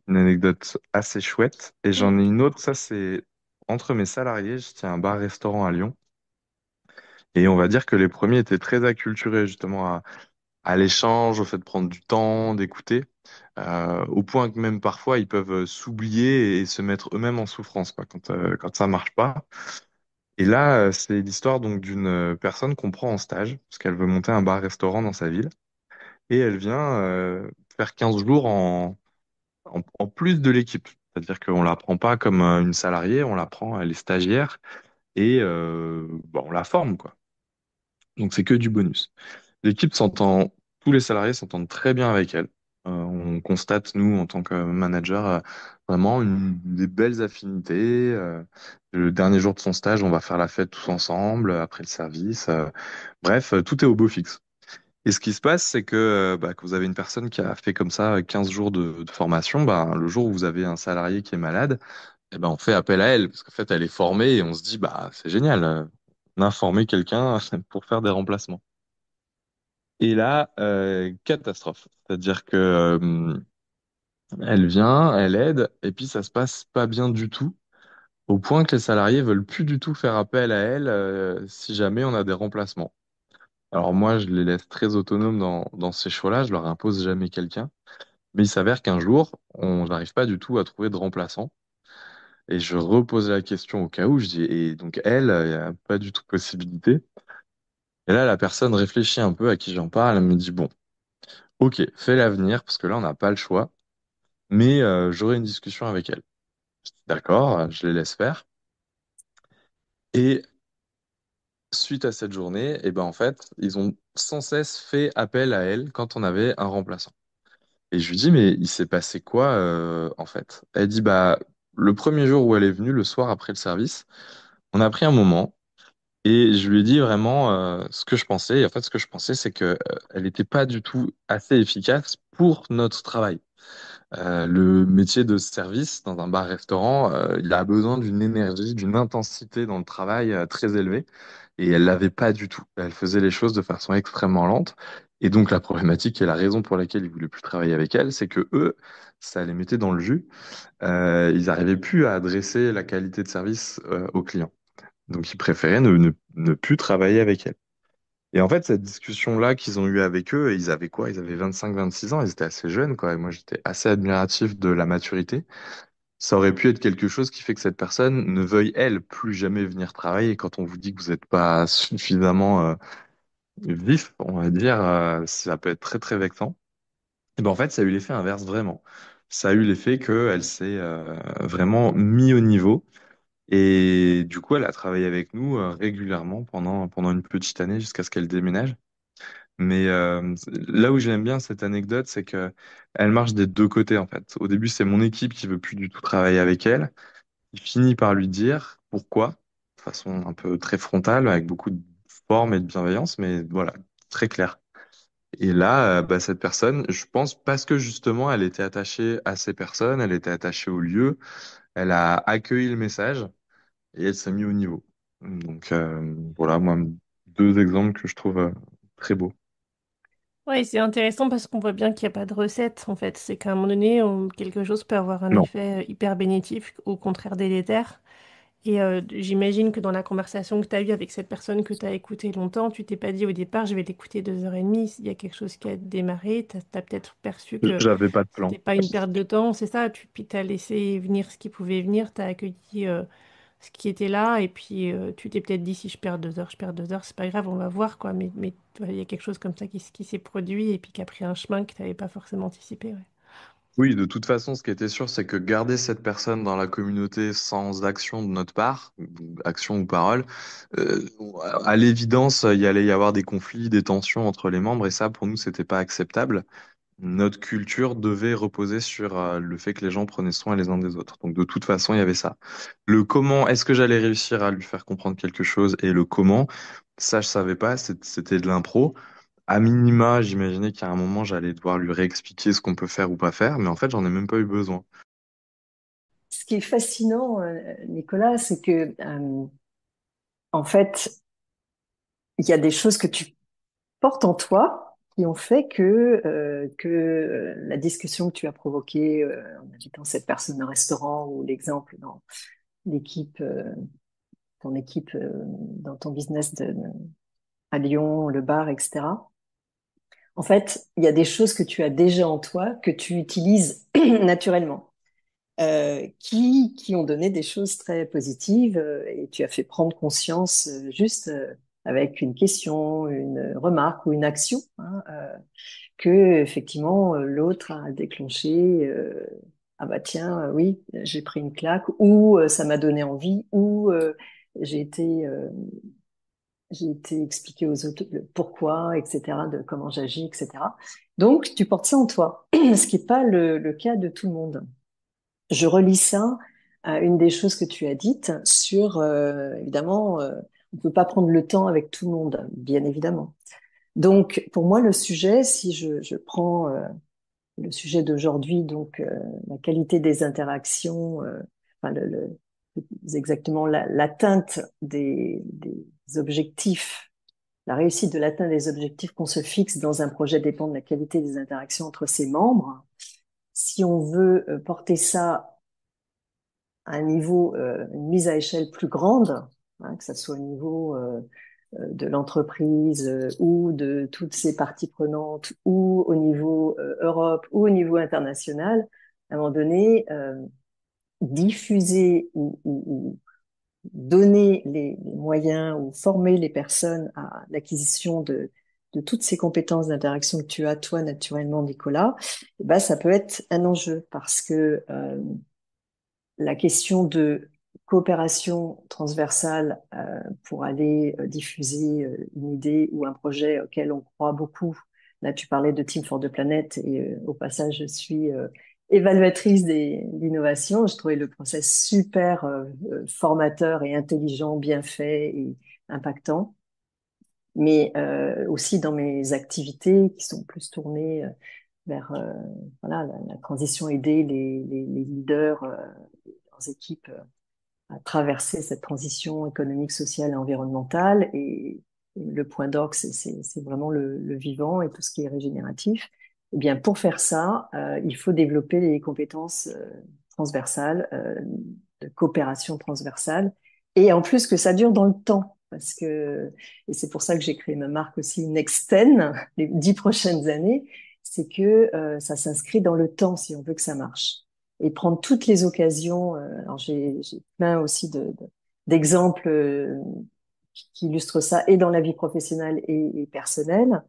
anecdote assez chouette. Et j'en ai une autre, ça c'est entre mes salariés, je tiens un bar-restaurant à Lyon. Et on va dire que les premiers étaient très acculturés justement à l'échange, au fait de prendre du temps, d'écouter, au point que même parfois ils peuvent s'oublier et se mettre eux-mêmes en souffrance quoi, quand ça marche pas. Et là, c'est l'histoire donc d'une personne qu'on prend en stage, parce qu'elle veut monter un bar-restaurant dans sa ville. Et elle vient faire 15 jours en plus de l'équipe. C'est-à-dire qu'on la prend pas comme une salariée, on la prend, elle est stagiaire et bah, on la forme, quoi. Donc c'est que du bonus. L'équipe s'entend, tous les salariés s'entendent très bien avec elle. On constate, nous, en tant que manager, vraiment des belles affinités. Le dernier jour de son stage, on va faire la fête tous ensemble, après le service. Bref, tout est au beau fixe. Et ce qui se passe, c'est que vous avez une personne qui a fait comme ça 15 jours de formation. Bah, le jour où vous avez un salarié qui est malade, eh ben, on fait appel à elle, parce qu'en fait, elle est formée et on se dit, bah, c'est génial, on a formé quelqu'un pour faire des remplacements. Et là, catastrophe. C'est-à-dire que, elle vient, elle aide, et puis ça se passe pas bien du tout, au point que les salariés veulent plus du tout faire appel à elle, si jamais on a des remplacements. Alors moi, je les laisse très autonomes dans ces choix-là, je leur impose jamais quelqu'un. Mais il s'avère qu'un jour, on n'arrive pas du tout à trouver de remplaçant. Et je repose la question au cas où, je dis, et donc elle, il n'y a pas du tout possibilité. Et là, la personne réfléchit un peu à qui j'en parle, elle me dit, bon, ok, fais l'avenir, parce que là, on n'a pas le choix, mais j'aurai une discussion avec elle. D'accord, je les laisse faire. Et suite à cette journée, eh ben, en fait, ils ont sans cesse fait appel à elle quand on avait un remplaçant. Et je lui dis, mais il s'est passé quoi en fait? Elle dit, bah, le premier jour où elle est venue, le soir après le service, on a pris un moment et je lui ai dit vraiment ce que je pensais. Et en fait, ce que je pensais, c'est que elle n'était pas du tout assez efficace pour notre travail. Le métier de service dans un bar-restaurant, il a besoin d'une énergie, d'une intensité dans le travail très élevée. Et elle l'avait pas du tout. Elle faisait les choses de façon extrêmement lente. Et donc la problématique et la raison pour laquelle ils voulaient plus travailler avec elle, c'est que eux, ça les mettait dans le jus. Ils n'arrivaient plus à adresser la qualité de service aux clients. Donc ils préféraient ne plus travailler avec elle. Et en fait, cette discussion-là qu'ils ont eue avec eux, ils avaient quoi? Ils avaient 25-26 ans, ils étaient assez jeunes, quoi. Et moi, j'étais assez admiratif de la maturité. Ça aurait pu être quelque chose qui fait que cette personne ne veuille, elle, plus jamais venir travailler. Quand on vous dit que vous n'êtes pas suffisamment vif, on va dire, ça peut être très, très vexant. Et ben, en fait, ça a eu l'effet inverse, vraiment. Ça a eu l'effet qu'elle s'est vraiment mis au niveau. Et du coup, elle a travaillé avec nous régulièrement pendant une petite année jusqu'à ce qu'elle déménage. Mais là où j'aime bien cette anecdote, c'est que elle marche des deux côtés en fait. Au début, c'est mon équipe qui veut plus du tout travailler avec elle. Il finit par lui dire pourquoi. façon un peu très frontale, avec beaucoup de forme et de bienveillance, mais voilà, très clair. Et là, bah, cette personne, je pense parce que justement, elle était attachée à ces personnes, elle était attachée au lieu, elle a accueilli le message et elle s'est mise au niveau. Donc voilà, moi, deux exemples que je trouve très beaux. Ouais, c'est intéressant parce qu'on voit bien qu'il n'y a pas de recette en fait. C'est qu'à un moment donné, quelque chose peut avoir un Non. effet hyper bénéfique, au contraire délétère. Et j'imagine que dans la conversation que tu as eue avec cette personne que tu as écoutée longtemps, tu t'es pas dit au départ, je vais l'écouter 2 heures et demie. Il y a quelque chose qui a démarré, tu as, peut-être perçu que J'avais pas de plan. c'était pas une perte de temps, c'est ça. Puis tu as laissé venir ce qui pouvait venir, tu as accueilli ce qui était là, et puis tu t'es peut-être dit, si je perds 2 heures, je perds 2 heures, c'est pas grave, on va voir quoi. Mais il y a quelque chose comme ça qui s'est produit et puis qui a pris un chemin que tu n'avais pas forcément anticipé. Ouais. Oui, de toute façon, ce qui était sûr, c'est que garder cette personne dans la communauté sans action de notre part, action ou parole, euh, à l'évidence, il y allait y avoir des conflits, des tensions entre les membres, et ça, pour nous, c'était pas acceptable. Notre culture devait reposer sur le fait que les gens prenaient soin les uns des autres. Donc, de toute façon, il y avait ça. Le comment, est-ce que j'allais réussir à lui faire comprendre quelque chose, et le comment, ça, je savais pas, c'était de l'impro. À minima, j'imaginais qu'à un moment, j'allais devoir lui réexpliquer ce qu'on peut faire ou pas faire, mais en fait, j'en ai même pas eu besoin. Ce qui est fascinant, Nicolas, c'est que, en fait, il y a des choses que tu portes en toi qui ont fait que la discussion que tu as provoquée en invitant cette personne au restaurant ou l'exemple dans l'équipe, ton équipe dans ton business à Lyon, le bar, etc. En fait, il y a des choses que tu as déjà en toi que tu utilises naturellement. Qui ont donné des choses très positives et tu as fait prendre conscience juste avec une question, une remarque ou une action, hein, que effectivement l'autre a déclenché ah bah tiens oui j'ai pris une claque ou ça m'a donné envie ou j'ai été j'ai été expliqué aux autres le pourquoi, etc., de comment j'agis, etc. Donc, tu portes ça en toi, ce qui n'est pas le cas de tout le monde. Je relis ça à une des choses que tu as dites sur, évidemment, on ne peut pas prendre le temps avec tout le monde, bien évidemment. Donc, pour moi, le sujet, si je prends le sujet d'aujourd'hui, donc la qualité des interactions, enfin, exactement l'atteinte des objectifs, la réussite de l'atteinte des objectifs qu'on se fixe dans un projet dépend de la qualité des interactions entre ses membres. Si on veut porter ça à un niveau, une mise à échelle plus grande, hein, que ça soit au niveau de l'entreprise ou de toutes ses parties prenantes ou au niveau Europe ou au niveau international, à un moment donné, diffuser ou donner les moyens ou former les personnes à l'acquisition de toutes ces compétences d'interaction que tu as, toi, naturellement, Nicolas, eh ben, ça peut être un enjeu parce que la question de coopération transversale pour aller diffuser une idée ou un projet auquel on croit beaucoup. Là, tu parlais de Team for the Planet et au passage, je suis évaluatrice d'innovation. Je trouvais le process super formateur et intelligent, bien fait et impactant. Mais aussi dans mes activités qui sont plus tournées vers voilà, la transition, aider les leaders, leurs équipes à traverser cette transition économique, sociale et environnementale. Et le point d'orgue, c'est vraiment le vivant et tout ce qui est régénératif. Eh bien, pour faire ça, il faut développer les compétences transversales, de coopération transversale, et en plus que ça dure dans le temps. Parce que, et c'est pour ça que j'ai créé ma marque aussi Nexten, les 10 prochaines années, c'est que ça s'inscrit dans le temps si on veut que ça marche et prendre toutes les occasions. Alors j'ai plein aussi d'exemples qui illustrent ça et dans la vie professionnelle et personnelle.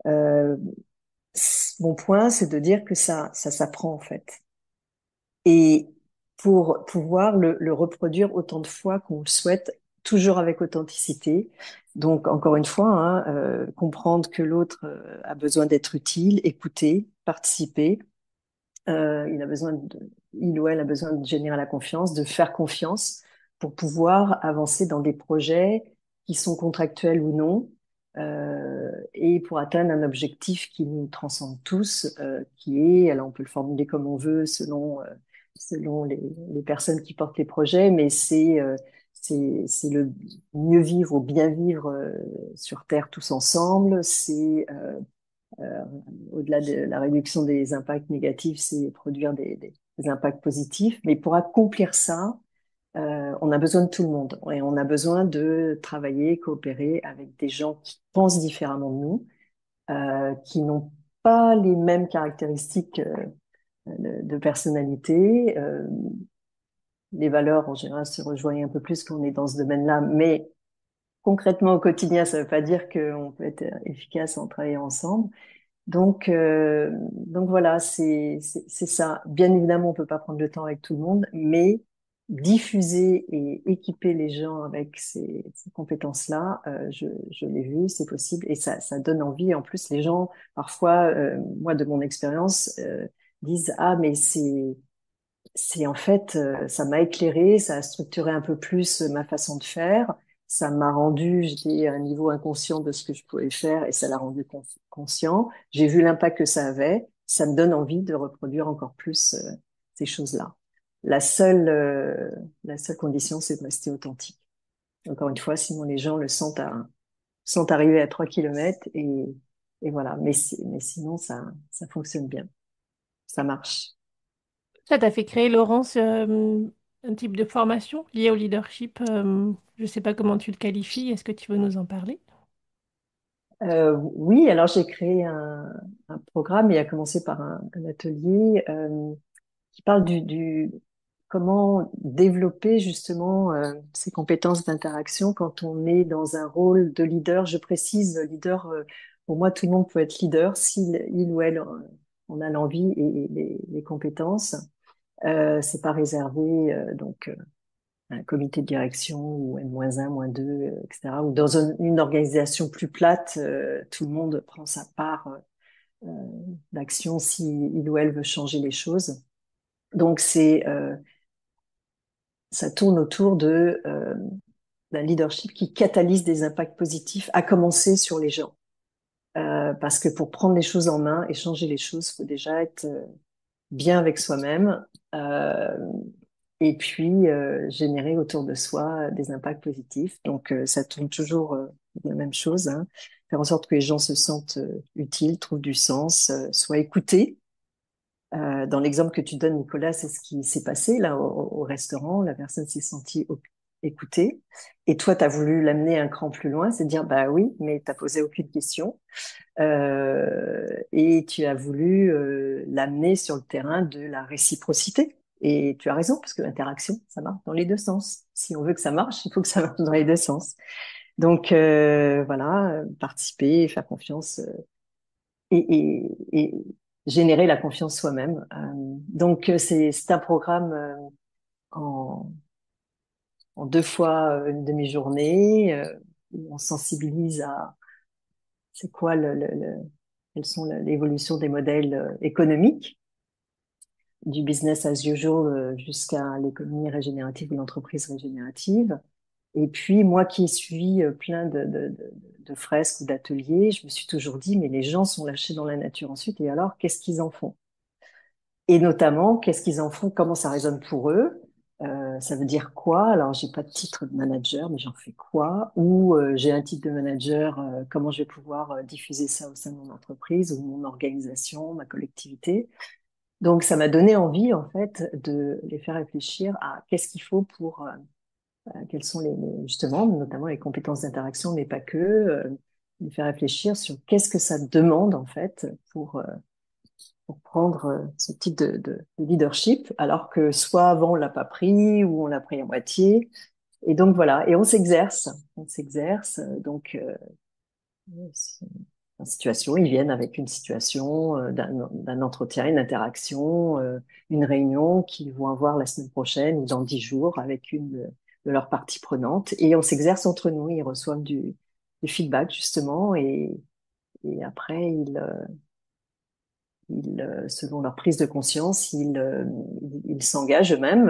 Euh, Mon point, c'est de dire que ça s'apprend en fait. Et pour pouvoir le reproduire autant de fois qu'on le souhaite, toujours avec authenticité. Donc, encore une fois, hein, comprendre que l'autre a besoin d'être utile, écouter, participer. Il a besoin il ou elle a besoin de générer la confiance, de faire confiance pour pouvoir avancer dans des projets qui sont contractuels ou non, et pour atteindre un objectif qui nous transcende tous, qui est, alors on peut le formuler comme on veut selon les personnes qui portent les projets, mais c'est le mieux vivre ou bien vivre sur Terre tous ensemble. Euh, Au-delà de la réduction des impacts négatifs, c'est produire des impacts positifs. Mais pour accomplir ça, on a besoin de tout le monde et on a besoin de travailler, coopérer avec des gens qui pensent différemment de nous, qui n'ont pas les mêmes caractéristiques de personnalité. Les valeurs, en général, se rejoignent un peu plus quand on est dans ce domaine-là, mais concrètement, au quotidien, ça ne veut pas dire qu'on peut être efficace en travaillant ensemble. Donc voilà, c'est ça. Bien évidemment, on peut pas prendre le temps avec tout le monde, mais diffuser et équiper les gens avec ces compétences-là, je l'ai vu, c'est possible et ça donne envie. En plus, les gens, parfois, moi de mon expérience, disent ah mais c'est en fait, ça m'a éclairé, ça a structuré un peu plus ma façon de faire, ça m'a rendu, j'étais à un niveau inconscient de ce que je pouvais faire et ça l'a rendu conscient. J'ai vu l'impact que ça avait, ça me donne envie de reproduire encore plus ces choses-là. La seule, euh, la seule condition, c'est de rester authentique. Encore une fois, sinon les gens le sentent arriver à 3 kilomètres et voilà. Mais sinon, ça fonctionne bien, ça marche. Ça t'a fait créer, Laurence, un type de formation lié au leadership. Je ne sais pas comment tu le qualifies. Est-ce que tu veux nous en parler? Oui, alors j'ai créé un programme et a commencé par un atelier qui parle du comment développer justement ces compétences d'interaction quand on est dans un rôle de leader. Je précise, leader, pour moi, tout le monde peut être leader s'il il ou elle on a l'envie et les compétences. C'est pas réservé à un comité de direction ou N-1, -2, etc. Ou dans une organisation plus plate, tout le monde prend sa part d'action si il ou elle veut changer les choses. Donc ça tourne autour d'un leadership qui catalyse des impacts positifs, à commencer sur les gens. Parce que pour prendre les choses en main et changer les choses, il faut déjà être bien avec soi-même et puis générer autour de soi des impacts positifs. Donc ça tourne toujours la même chose, hein. Faire en sorte que les gens se sentent utiles, trouvent du sens, soient écoutés. Dans l'exemple que tu donnes, Nicolas, c'est ce qui s'est passé là au restaurant. La personne s'est sentie écoutée. Et toi, tu as voulu l'amener un cran plus loin, c'est dire, bah oui, mais tu n'as posé aucune question. Et tu as voulu l'amener sur le terrain de la réciprocité. Et tu as raison, parce que l'interaction, ça marche dans les deux sens. Si on veut que ça marche, il faut que ça marche dans les deux sens. Donc voilà, participer, faire confiance et générer la confiance soi-même. Donc c'est un programme en, en 2 fois une demi-journée où on sensibilise à c'est quoi quelles sont l'évolution des modèles économiques du business as usual jusqu'à l'économie régénérative ou l'entreprise régénérative. Et puis, moi qui ai suivi plein de fresques ou d'ateliers, je me suis toujours dit, mais les gens sont lâchés dans la nature ensuite, et alors, qu'est-ce qu'ils en font? Et notamment, qu'est-ce qu'ils en font? Comment ça résonne pour eux? Ça veut dire quoi? Alors, j'ai pas de titre de manager, mais j'en fais quoi? Ou j'ai un titre de manager, comment je vais pouvoir diffuser ça au sein de mon entreprise ou mon organisation, ma collectivité? Donc, ça m'a donné envie, en fait, de les faire réfléchir à qu'est-ce qu'il faut pour quelles sont justement, notamment les compétences d'interaction, mais pas que, les faire réfléchir sur qu'est-ce que ça demande, en fait, pour prendre ce type de leadership, alors que soit avant on l'a pas pris ou on l'a pris à moitié. Et donc voilà, et on s'exerce. Donc en situation, ils viennent avec une situation d'un entretien, une interaction, une réunion qu'ils vont avoir la semaine prochaine ou dans 10 jours avec une de leurs parties prenantes. Et on s'exerce entre nous, ils reçoivent du feedback justement et après selon leur prise de conscience, ils s'engagent eux-mêmes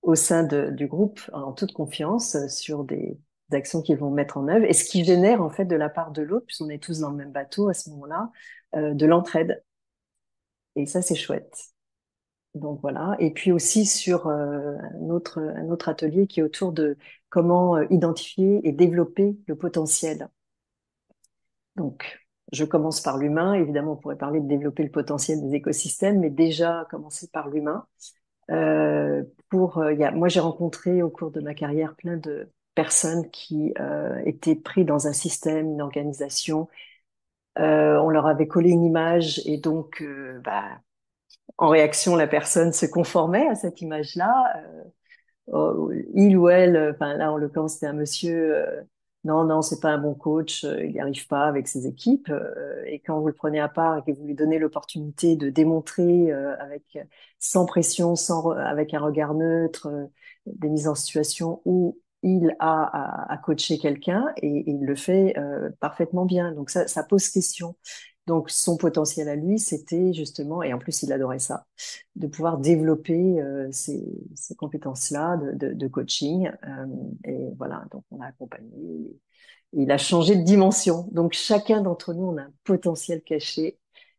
au sein du groupe en toute confiance sur des actions qu'ils vont mettre en œuvre et ce qui génère en fait de la part de l'autre, puisqu'on est tous dans le même bateau à ce moment-là, de l'entraide. Et ça, c'est chouette. Donc voilà. Et puis aussi sur un autre atelier qui est autour de comment identifier et développer le potentiel. Donc, je commence par l'humain. Évidemment, on pourrait parler de développer le potentiel des écosystèmes, mais déjà commencer par l'humain. Moi, j'ai rencontré au cours de ma carrière plein de personnes qui étaient pris dans un système, une organisation. On leur avait collé une image et donc, en réaction, la personne se conformait à cette image-là. Il ou elle, enfin là en l'occurrence c'était un monsieur, non, non, c'est pas un bon coach, il n'y arrive pas avec ses équipes. Et quand vous le prenez à part et que vous lui donnez l'opportunité de démontrer avec sans pression, avec un regard neutre, des mises en situation où il a à coacher quelqu'un et il le fait parfaitement bien. Donc ça pose question. Donc son potentiel à lui, c'était justement, et en plus il adorait ça, de pouvoir développer ces compétences-là de coaching. Et voilà, donc on a accompagné. Il a changé de dimension. Donc chacun d'entre nous, on a un potentiel caché.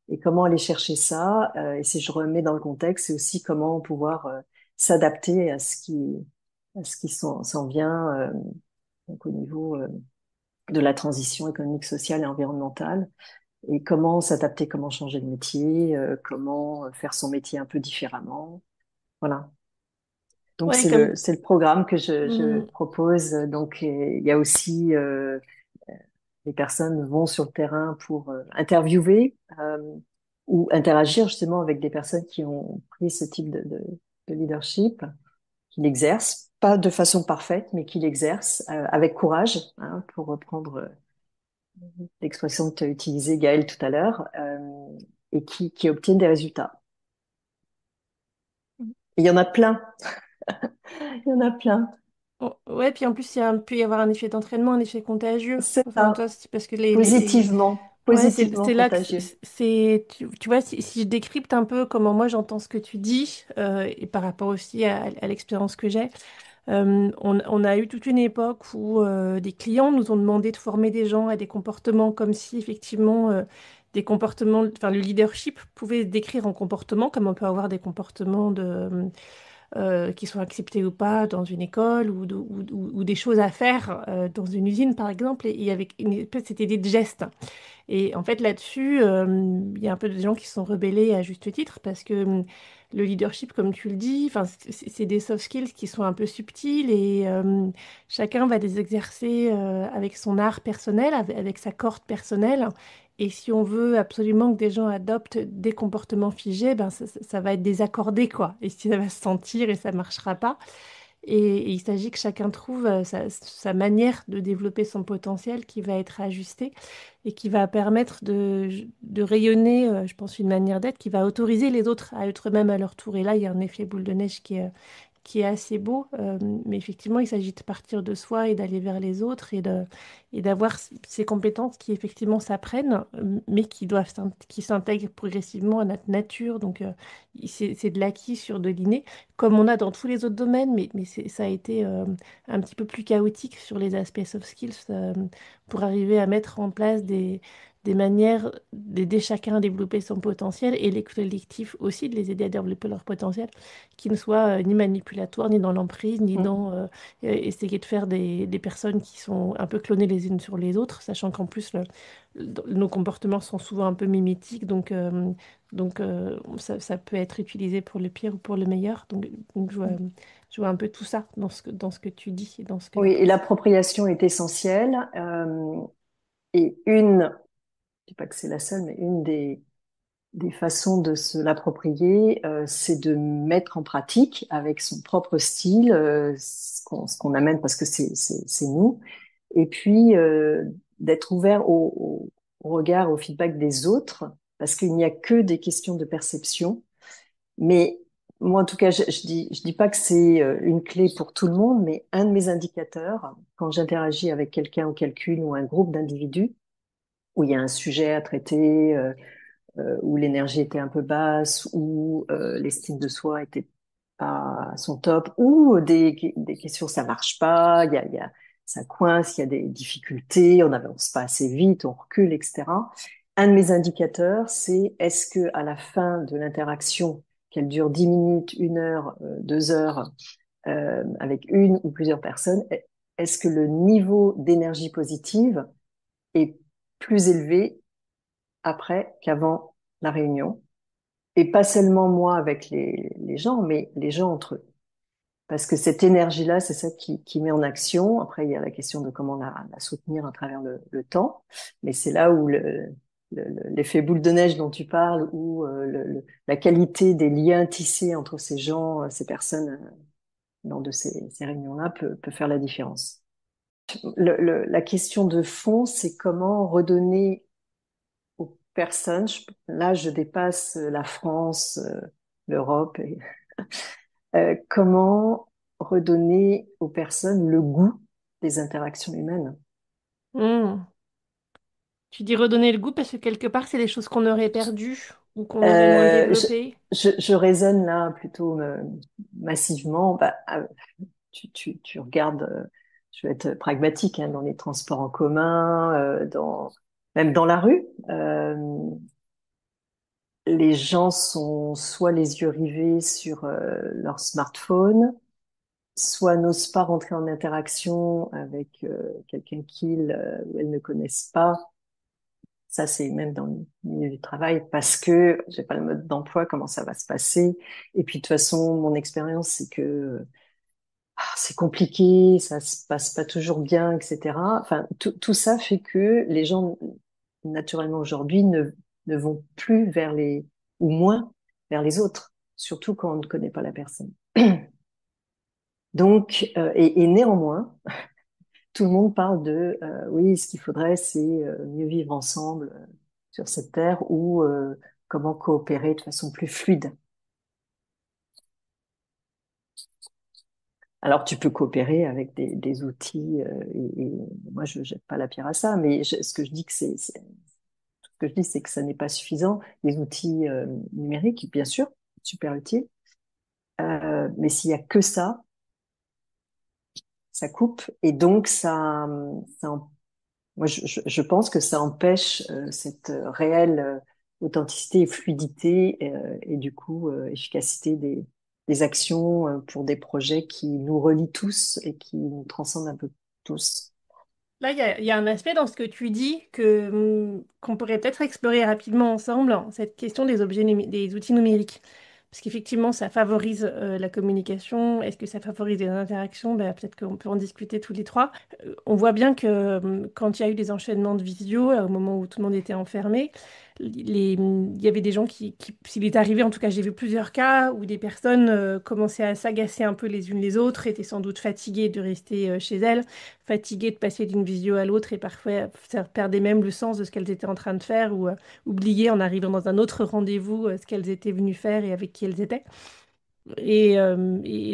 Et comment aller chercher ça et si je remets dans le contexte, c'est aussi comment pouvoir s'adapter à ce qui s'en vient donc au niveau de la transition économique, sociale et environnementale et comment s'adapter, comment changer de métier, comment faire son métier un peu différemment. Voilà. Donc Ouais, comme... c'est le programme que je Hmm. propose. Donc il y a aussi les personnes vont sur le terrain pour interviewer ou interagir justement avec des personnes qui ont pris ce type de leadership, qui l'exercent, pas de façon parfaite, mais qui l'exercent avec courage, hein, pour reprendre l'expression que tu as utilisée, Gaëlle, tout à l'heure, et qui obtiennent des résultats. Il y en a plein, il y en a plein. Oh, ouais, puis en plus, peut y avoir un effet d'entraînement, un effet contagieux. C'est Enfin, toi, ça, c'est parce que positivement, ouais, positivement c'est là que contagieux. tu vois, si je décrypte un peu comment moi j'entends ce que tu dis, et par rapport aussi à l'expérience que j'ai, on a eu toute une époque où des clients nous ont demandé de former des gens à des comportements comme si effectivement des comportements, enfin le leadership pouvait se décrire en comportement, comme on peut avoir des comportements qui sont acceptés ou pas dans une école ou des choses à faire dans une usine par exemple. Et il y avait une espèce, c'était des gestes. Et en fait, là-dessus, il y a un peu de gens qui se sont rebellés à juste titre parce que le leadership, comme tu le dis, enfin, c'est des soft skills qui sont un peu subtils et chacun va les exercer avec son art personnel, avec sa corde personnelle. Et si on veut absolument que des gens adoptent des comportements figés, ben ça va être désaccordé, quoi. Et si ça va se sentir et ça marchera pas. Et il s'agit que chacun trouve sa manière de développer son potentiel qui va être ajustée et qui va permettre de rayonner, je pense, une manière d'être qui va autoriser les autres à être eux-mêmes à leur tour. Et là, il y a un effet boule de neige qui est assez beau. Mais effectivement, il s'agit de partir de soi et d'aller vers les autres et d'avoir ces compétences qui effectivement s'apprennent, mais qui s'intègrent progressivement à notre nature. Donc, c'est de l'acquis sur de l'inné, comme on a dans tous les autres domaines, mais ça a été un petit peu plus chaotique sur les aspects soft skills pour arriver à mettre en place des manières d'aider chacun à développer son potentiel et les collectifs aussi de les aider à développer leur potentiel qui ne soit ni manipulatoire, ni dans l'emprise, ni Mm. dans essayer de faire des personnes qui sont un peu clonées les unes sur les autres, sachant qu'en plus, nos comportements sont souvent un peu mimétiques, donc ça peut être utilisé pour le pire ou pour le meilleur. Donc je vois un peu tout ça dans ce que tu dis et dans ce que... Oui, et l'appropriation est essentielle. Et une, je dis pas que c'est la seule, mais une des façons de se l'approprier, c'est de mettre en pratique avec son propre style ce qu'on amène parce que c'est nous. Et puis d'être ouvert au regard, au feedback des autres, parce qu'il n'y a que des questions de perception. Mais moi, en tout cas, je dis pas que c'est une clé pour tout le monde, mais un de mes indicateurs, quand j'interagis avec quelqu'un ou quelqu'une ou un groupe d'individus, où il y a un sujet à traiter, où l'énergie était un peu basse, où l'estime de soi était à son top, ou des questions ça marche pas, ça coince, il y a des difficultés, on n'avance pas assez vite, on recule, etc. Un de mes indicateurs, c'est est-ce que à la fin de l'interaction, qu'elle dure 10 minutes, 1 heure, 2 heures, avec une ou plusieurs personnes, est-ce que le niveau d'énergie positive est plus élevé après qu'avant la réunion? Et pas seulement moi avec les gens, mais les gens entre eux. Parce que cette énergie-là, c'est ça qui met en action. Après, il y a la question de comment la soutenir à travers le temps. Mais c'est là où l'effet boule de neige dont tu parles, ou la qualité des liens tissés entre ces gens, ces personnes, lors de ces réunions-là, peut faire la différence. La question de fond, c'est comment redonner aux personnes, là je dépasse la France, l'Europe, comment redonner aux personnes le goût des interactions humaines. Hmm. Tu dis redonner le goût parce que quelque part, c'est des choses qu'on aurait perdues ou qu'on aurait moins Euh, je, développées. je raisonne là plutôt massivement. Bah, tu regardes, je vais être pragmatique, hein, dans les transports en commun, même dans la rue. Les gens sont soit les yeux rivés sur leur smartphone, soit n'osent pas rentrer en interaction avec quelqu'un qu'ils ou elles ne connaissent pas. Ça, c'est même dans le milieu du travail parce que j'ai pas le mode d'emploi, comment ça va se passer. Et puis, de toute façon, mon expérience, c'est que c'est compliqué, ça se passe pas toujours bien, etc. Enfin, tout ça fait que les gens, naturellement aujourd'hui, ne vont plus vers ou moins vers les autres, surtout quand on ne connaît pas la personne. Donc, et néanmoins, tout le monde parle de, oui, ce qu'il faudrait, c'est mieux vivre ensemble sur cette terre, ou comment coopérer de façon plus fluide. Alors, tu peux coopérer avec des outils, et moi, je jette pas la pierre à ça, mais ce que je dis ce que je dis, c'est que ça n'est pas suffisant. Les outils numériques, bien sûr, super utiles, mais s'il y a que ça coupe, et donc moi, je pense que ça empêche cette réelle authenticité et fluidité, et du coup efficacité des actions pour des projets qui nous relient tous et qui nous transcendent un peu tous. Là, il y a un aspect dans ce que tu dis qu'on pourrait peut-être explorer rapidement ensemble, hein, cette question des des outils numériques. Parce qu'effectivement, ça favorise la communication. Est-ce que ça favorise les interactions? Ben, peut-être qu'on peut en discuter tous les trois. On voit bien que quand il y a eu des enchaînements de visio, au moment où tout le monde était enfermé, il y avait des gens s'il est arrivé, en tout cas j'ai vu plusieurs cas, où des personnes commençaient à s'agacer un peu les unes les autres, étaient sans doute fatiguées de rester chez elles, fatiguées de passer d'une visio à l'autre et parfois ça perdait même le sens de ce qu'elles étaient en train de faire ou oublier en arrivant dans un autre rendez-vous ce qu'elles étaient venues faire et avec qui elles étaient. Et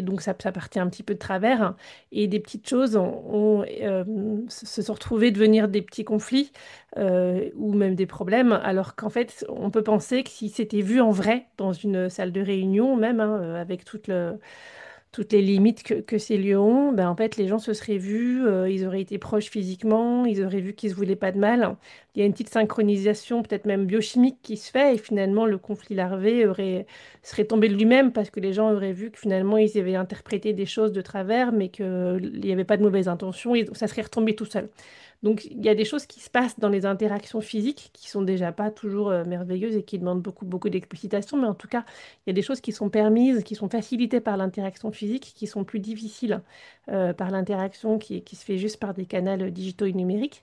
donc ça partait un petit peu de travers, hein. Et des petites choses se sont retrouvées devenir des petits conflits ou même des problèmes, alors qu'en fait on peut penser que si c'était vu en vrai dans une salle de réunion même, hein, avec toutes les limites que ces lieux ont, ben en fait, les gens se seraient vus, ils auraient été proches physiquement, ils auraient vu qu'ils se voulaient pas de mal. Il y a une petite synchronisation, peut-être même biochimique, qui se fait, et finalement, le conflit larvé serait tombé de lui-même parce que les gens auraient vu que finalement, ils avaient interprété des choses de travers, mais qu'il n'y avait pas de mauvaise intention, et ça serait retombé tout seul. Donc, il y a des choses qui se passent dans les interactions physiques qui sont déjà pas toujours merveilleuses et qui demandent beaucoup, beaucoup d'explicitation, mais en tout cas, il y a des choses qui sont permises, qui sont facilitées par l'interaction physique, qui sont plus difficiles par l'interaction qui se fait juste par des canaux digitaux et numériques.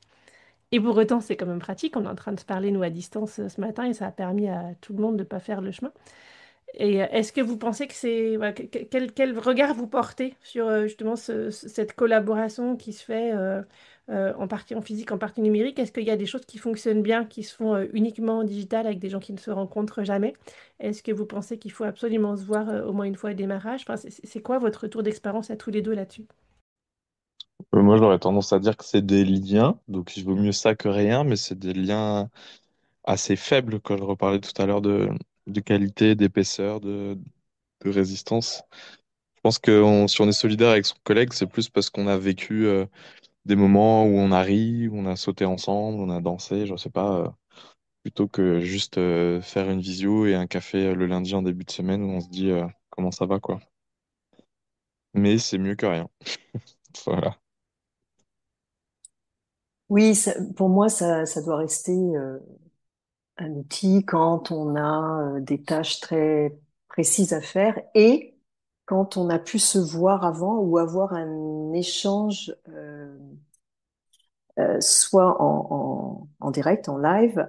Et pour autant, c'est quand même pratique. On est en train de se parler, nous, à distance ce matin, et ça a permis à tout le monde de ne pas faire le chemin. Et est-ce que vous pensez que c'est... voilà, quel regard vous portez sur justement cette collaboration qui se fait en partie en physique, en partie numérique? Est-ce qu'il y a des choses qui fonctionnent bien, qui se font uniquement en digital avec des gens qui ne se rencontrent jamais? Est-ce que vous pensez qu'il faut absolument se voir au moins une fois au démarrage? Enfin, c'est quoi votre retour d'expérience à tous les deux là-dessus? Moi, j'aurais tendance à dire que c'est des liens, donc il vaut mieux ça que rien, mais c'est des liens assez faibles, quand je reparlais tout à l'heure de qualité, d'épaisseur, de résistance. Je pense que si on est solidaire avec son collègue, c'est plus parce qu'on a vécu des moments où on a ri, où on a sauté ensemble, on a dansé, je sais pas, plutôt que juste faire une visio et un café le lundi en début de semaine où on se dit comment ça va, quoi. Mais c'est mieux que rien. Voilà. Oui, pour moi, ça doit rester un outil quand on a des tâches très précises à faire et quand on a pu se voir avant ou avoir un échange soit en direct, en live,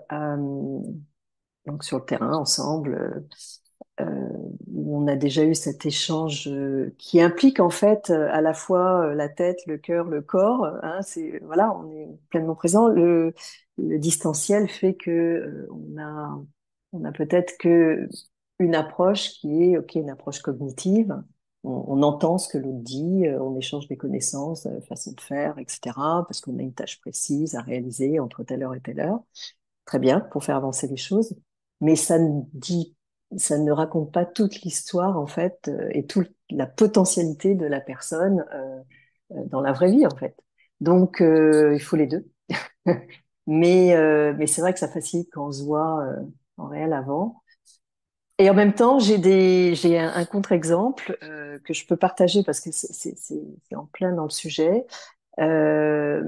donc sur le terrain ensemble, où on a déjà eu cet échange qui implique en fait à la fois la tête, le cœur, le corps. Hein, c'est voilà, on est pleinement présent. Le distanciel fait que on a peut-être que une approche qui est ok, une approche cognitive. On entend ce que l'autre dit, on échange des connaissances, façon de faire, etc. Parce qu'on a une tâche précise à réaliser entre telle heure et telle heure. Très bien pour faire avancer les choses, mais ça ne raconte pas toute l'histoire en fait et toute la potentialité de la personne dans la vraie vie en fait. Donc il faut les deux. Mais c'est vrai que ça facilite quand on se voit en réel avant. Et en même temps, j'ai un contre-exemple que je peux partager parce que c'est en plein dans le sujet. Euh,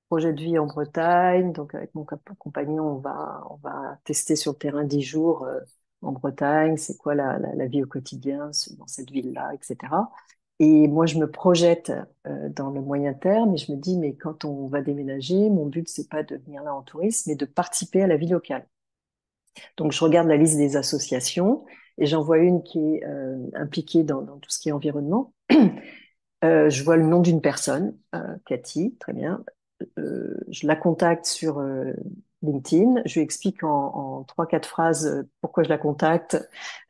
Projet de vie en Bretagne. Donc, avec mon compagnon, on va tester sur le terrain 10 jours en Bretagne. C'est quoi la vie au quotidien dans cette ville-là, etc. Et moi, je me projette dans le moyen terme et je me dis, mais quand on va déménager, mon but, c'est pas de venir là en tourisme, mais de participer à la vie locale. Donc, je regarde la liste des associations et j'en vois une qui est impliquée dans tout ce qui est environnement. Je vois le nom d'une personne, Cathy, très bien. Je la contacte sur LinkedIn. Je lui explique en 3-4 phrases pourquoi je la contacte,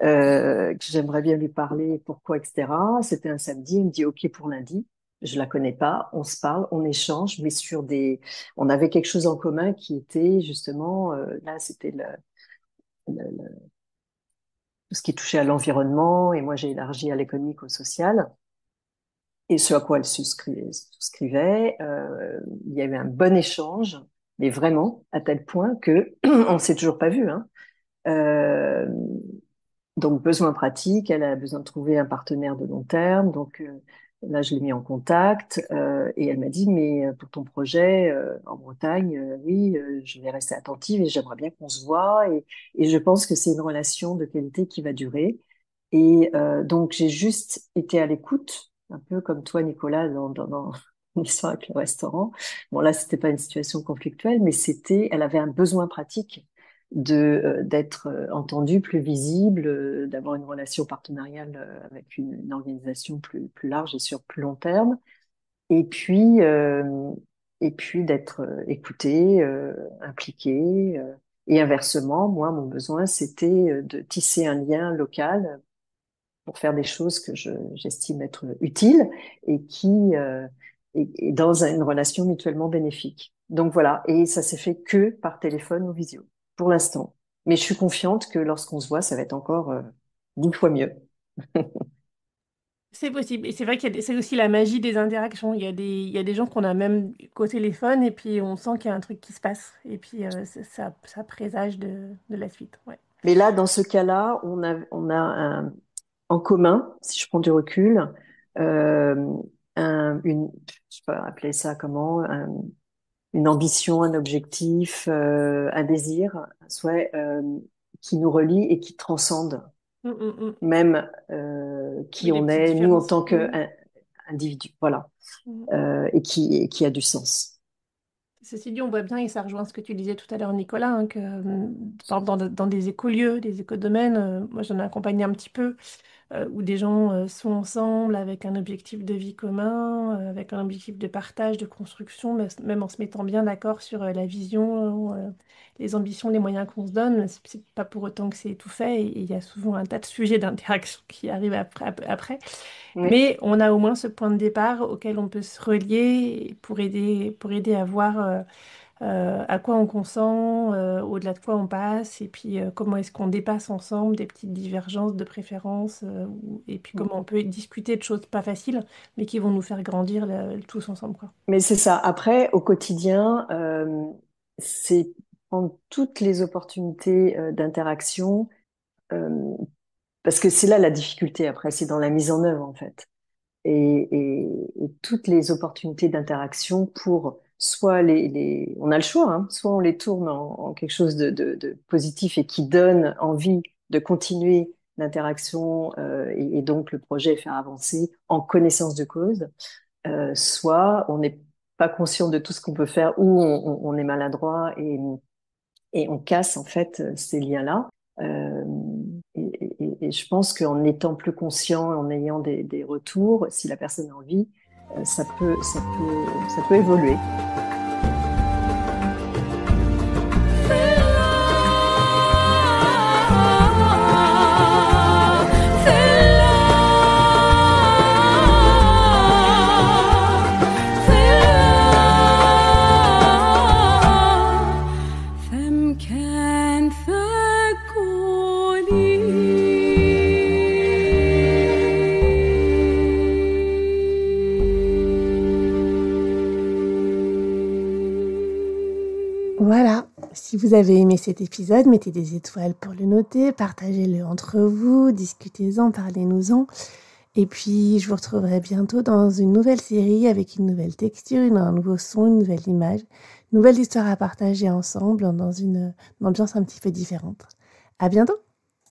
que j'aimerais bien lui parler, pourquoi, etc. C'était un samedi. Elle me dit OK pour lundi. Je la connais pas. On se parle, on échange, mais on avait quelque chose en commun qui était justement là, c'était tout ce qui touchait à l'environnement et moi j'ai élargi à l'économique, au social. Et ce à quoi elle souscrivait, il y avait un bon échange, mais vraiment à tel point que on s'est toujours pas vu. Hein. Euh, donc besoin pratique, elle a besoin de trouver un partenaire de long terme. Donc là, je l'ai mis en contact et elle m'a dit mais pour ton projet en Bretagne, oui, je vais rester attentive et j'aimerais bien qu'on se voit et je pense que c'est une relation de qualité qui va durer. Et donc, j'ai juste été à l'écoute, un peu comme toi, Nicolas, dans l'histoire avec le restaurant. Bon, là, c'était pas une situation conflictuelle, mais elle avait un besoin pratique d'être entendue, plus visible, d'avoir une relation partenariale avec une organisation plus large et sur plus long terme. Et puis, euh, et puis d'être écoutée, impliquée. Et inversement, moi, mon besoin, c'était de tisser un lien local pour faire des choses que j'estime être utiles et et dans une relation mutuellement bénéfique. Donc voilà, et ça s'est fait que par téléphone ou visio, pour l'instant. Mais je suis confiante que lorsqu'on se voit, ça va être encore 10 fois mieux. C'est possible. Et c'est vrai c'est aussi la magie des interactions. Il y a des gens qu'on a même qu'au téléphone et puis on sent qu'il y a un truc qui se passe. Et puis ça présage de la suite. Ouais. Mais là, dans ce cas-là, on a en commun, si je prends du recul, euh, je peux appeler ça comment, une ambition, un objectif, un désir, un souhait qui nous relie et qui transcende Mm, mm, mm. même Oui, qui les on petites est, nous en différences. tant qu'individu, voilà, Mm. et qui a du sens. Ceci dit, on voit bien, et ça rejoint ce que tu disais tout à l'heure, Nicolas, hein, que par exemple, dans des écolieux, des écodomaines, moi j'en ai accompagné un petit peu, où des gens sont ensemble avec un objectif de vie commun, avec un objectif de partage, de construction, même en se mettant bien d'accord sur la vision, les ambitions, les moyens qu'on se donne. C'est pas pour autant que c'est tout fait, et il y a souvent un tas de sujets d'interaction qui arrivent après. Oui, Mais on a au moins ce point de départ auquel on peut se relier pour aider à voir à quoi on consent, au-delà de quoi on passe, et puis comment est-ce qu'on dépasse ensemble des petites divergences de préférences, et puis comment on peut discuter de choses pas faciles, mais qui vont nous faire grandir tous ensemble, quoi. Mais c'est ça. Après, au quotidien, c'est prendre toutes les opportunités d'interaction, euh, parce que c'est là la difficulté après, c'est dans la mise en œuvre en fait. Et toutes les opportunités d'interaction pour soit on a le choix, hein, soit on les tourne en quelque chose de positif et qui donne envie de continuer l'interaction et donc le projet faire avancer en connaissance de cause, soit on n'est pas conscient de tout ce qu'on peut faire ou on est maladroit et on casse en fait ces liens-là. Euh, et je pense qu'en étant plus conscient, en ayant des retours, si la personne a envie, ça peut évoluer. Voilà, si vous avez aimé cet épisode, mettez des étoiles pour le noter, partagez-le entre vous, discutez-en, parlez-nous-en. Et puis, je vous retrouverai bientôt dans une nouvelle série avec une nouvelle texture, un nouveau son, une nouvelle image, une nouvelle histoire à partager ensemble dans une ambiance un petit peu différente. À bientôt!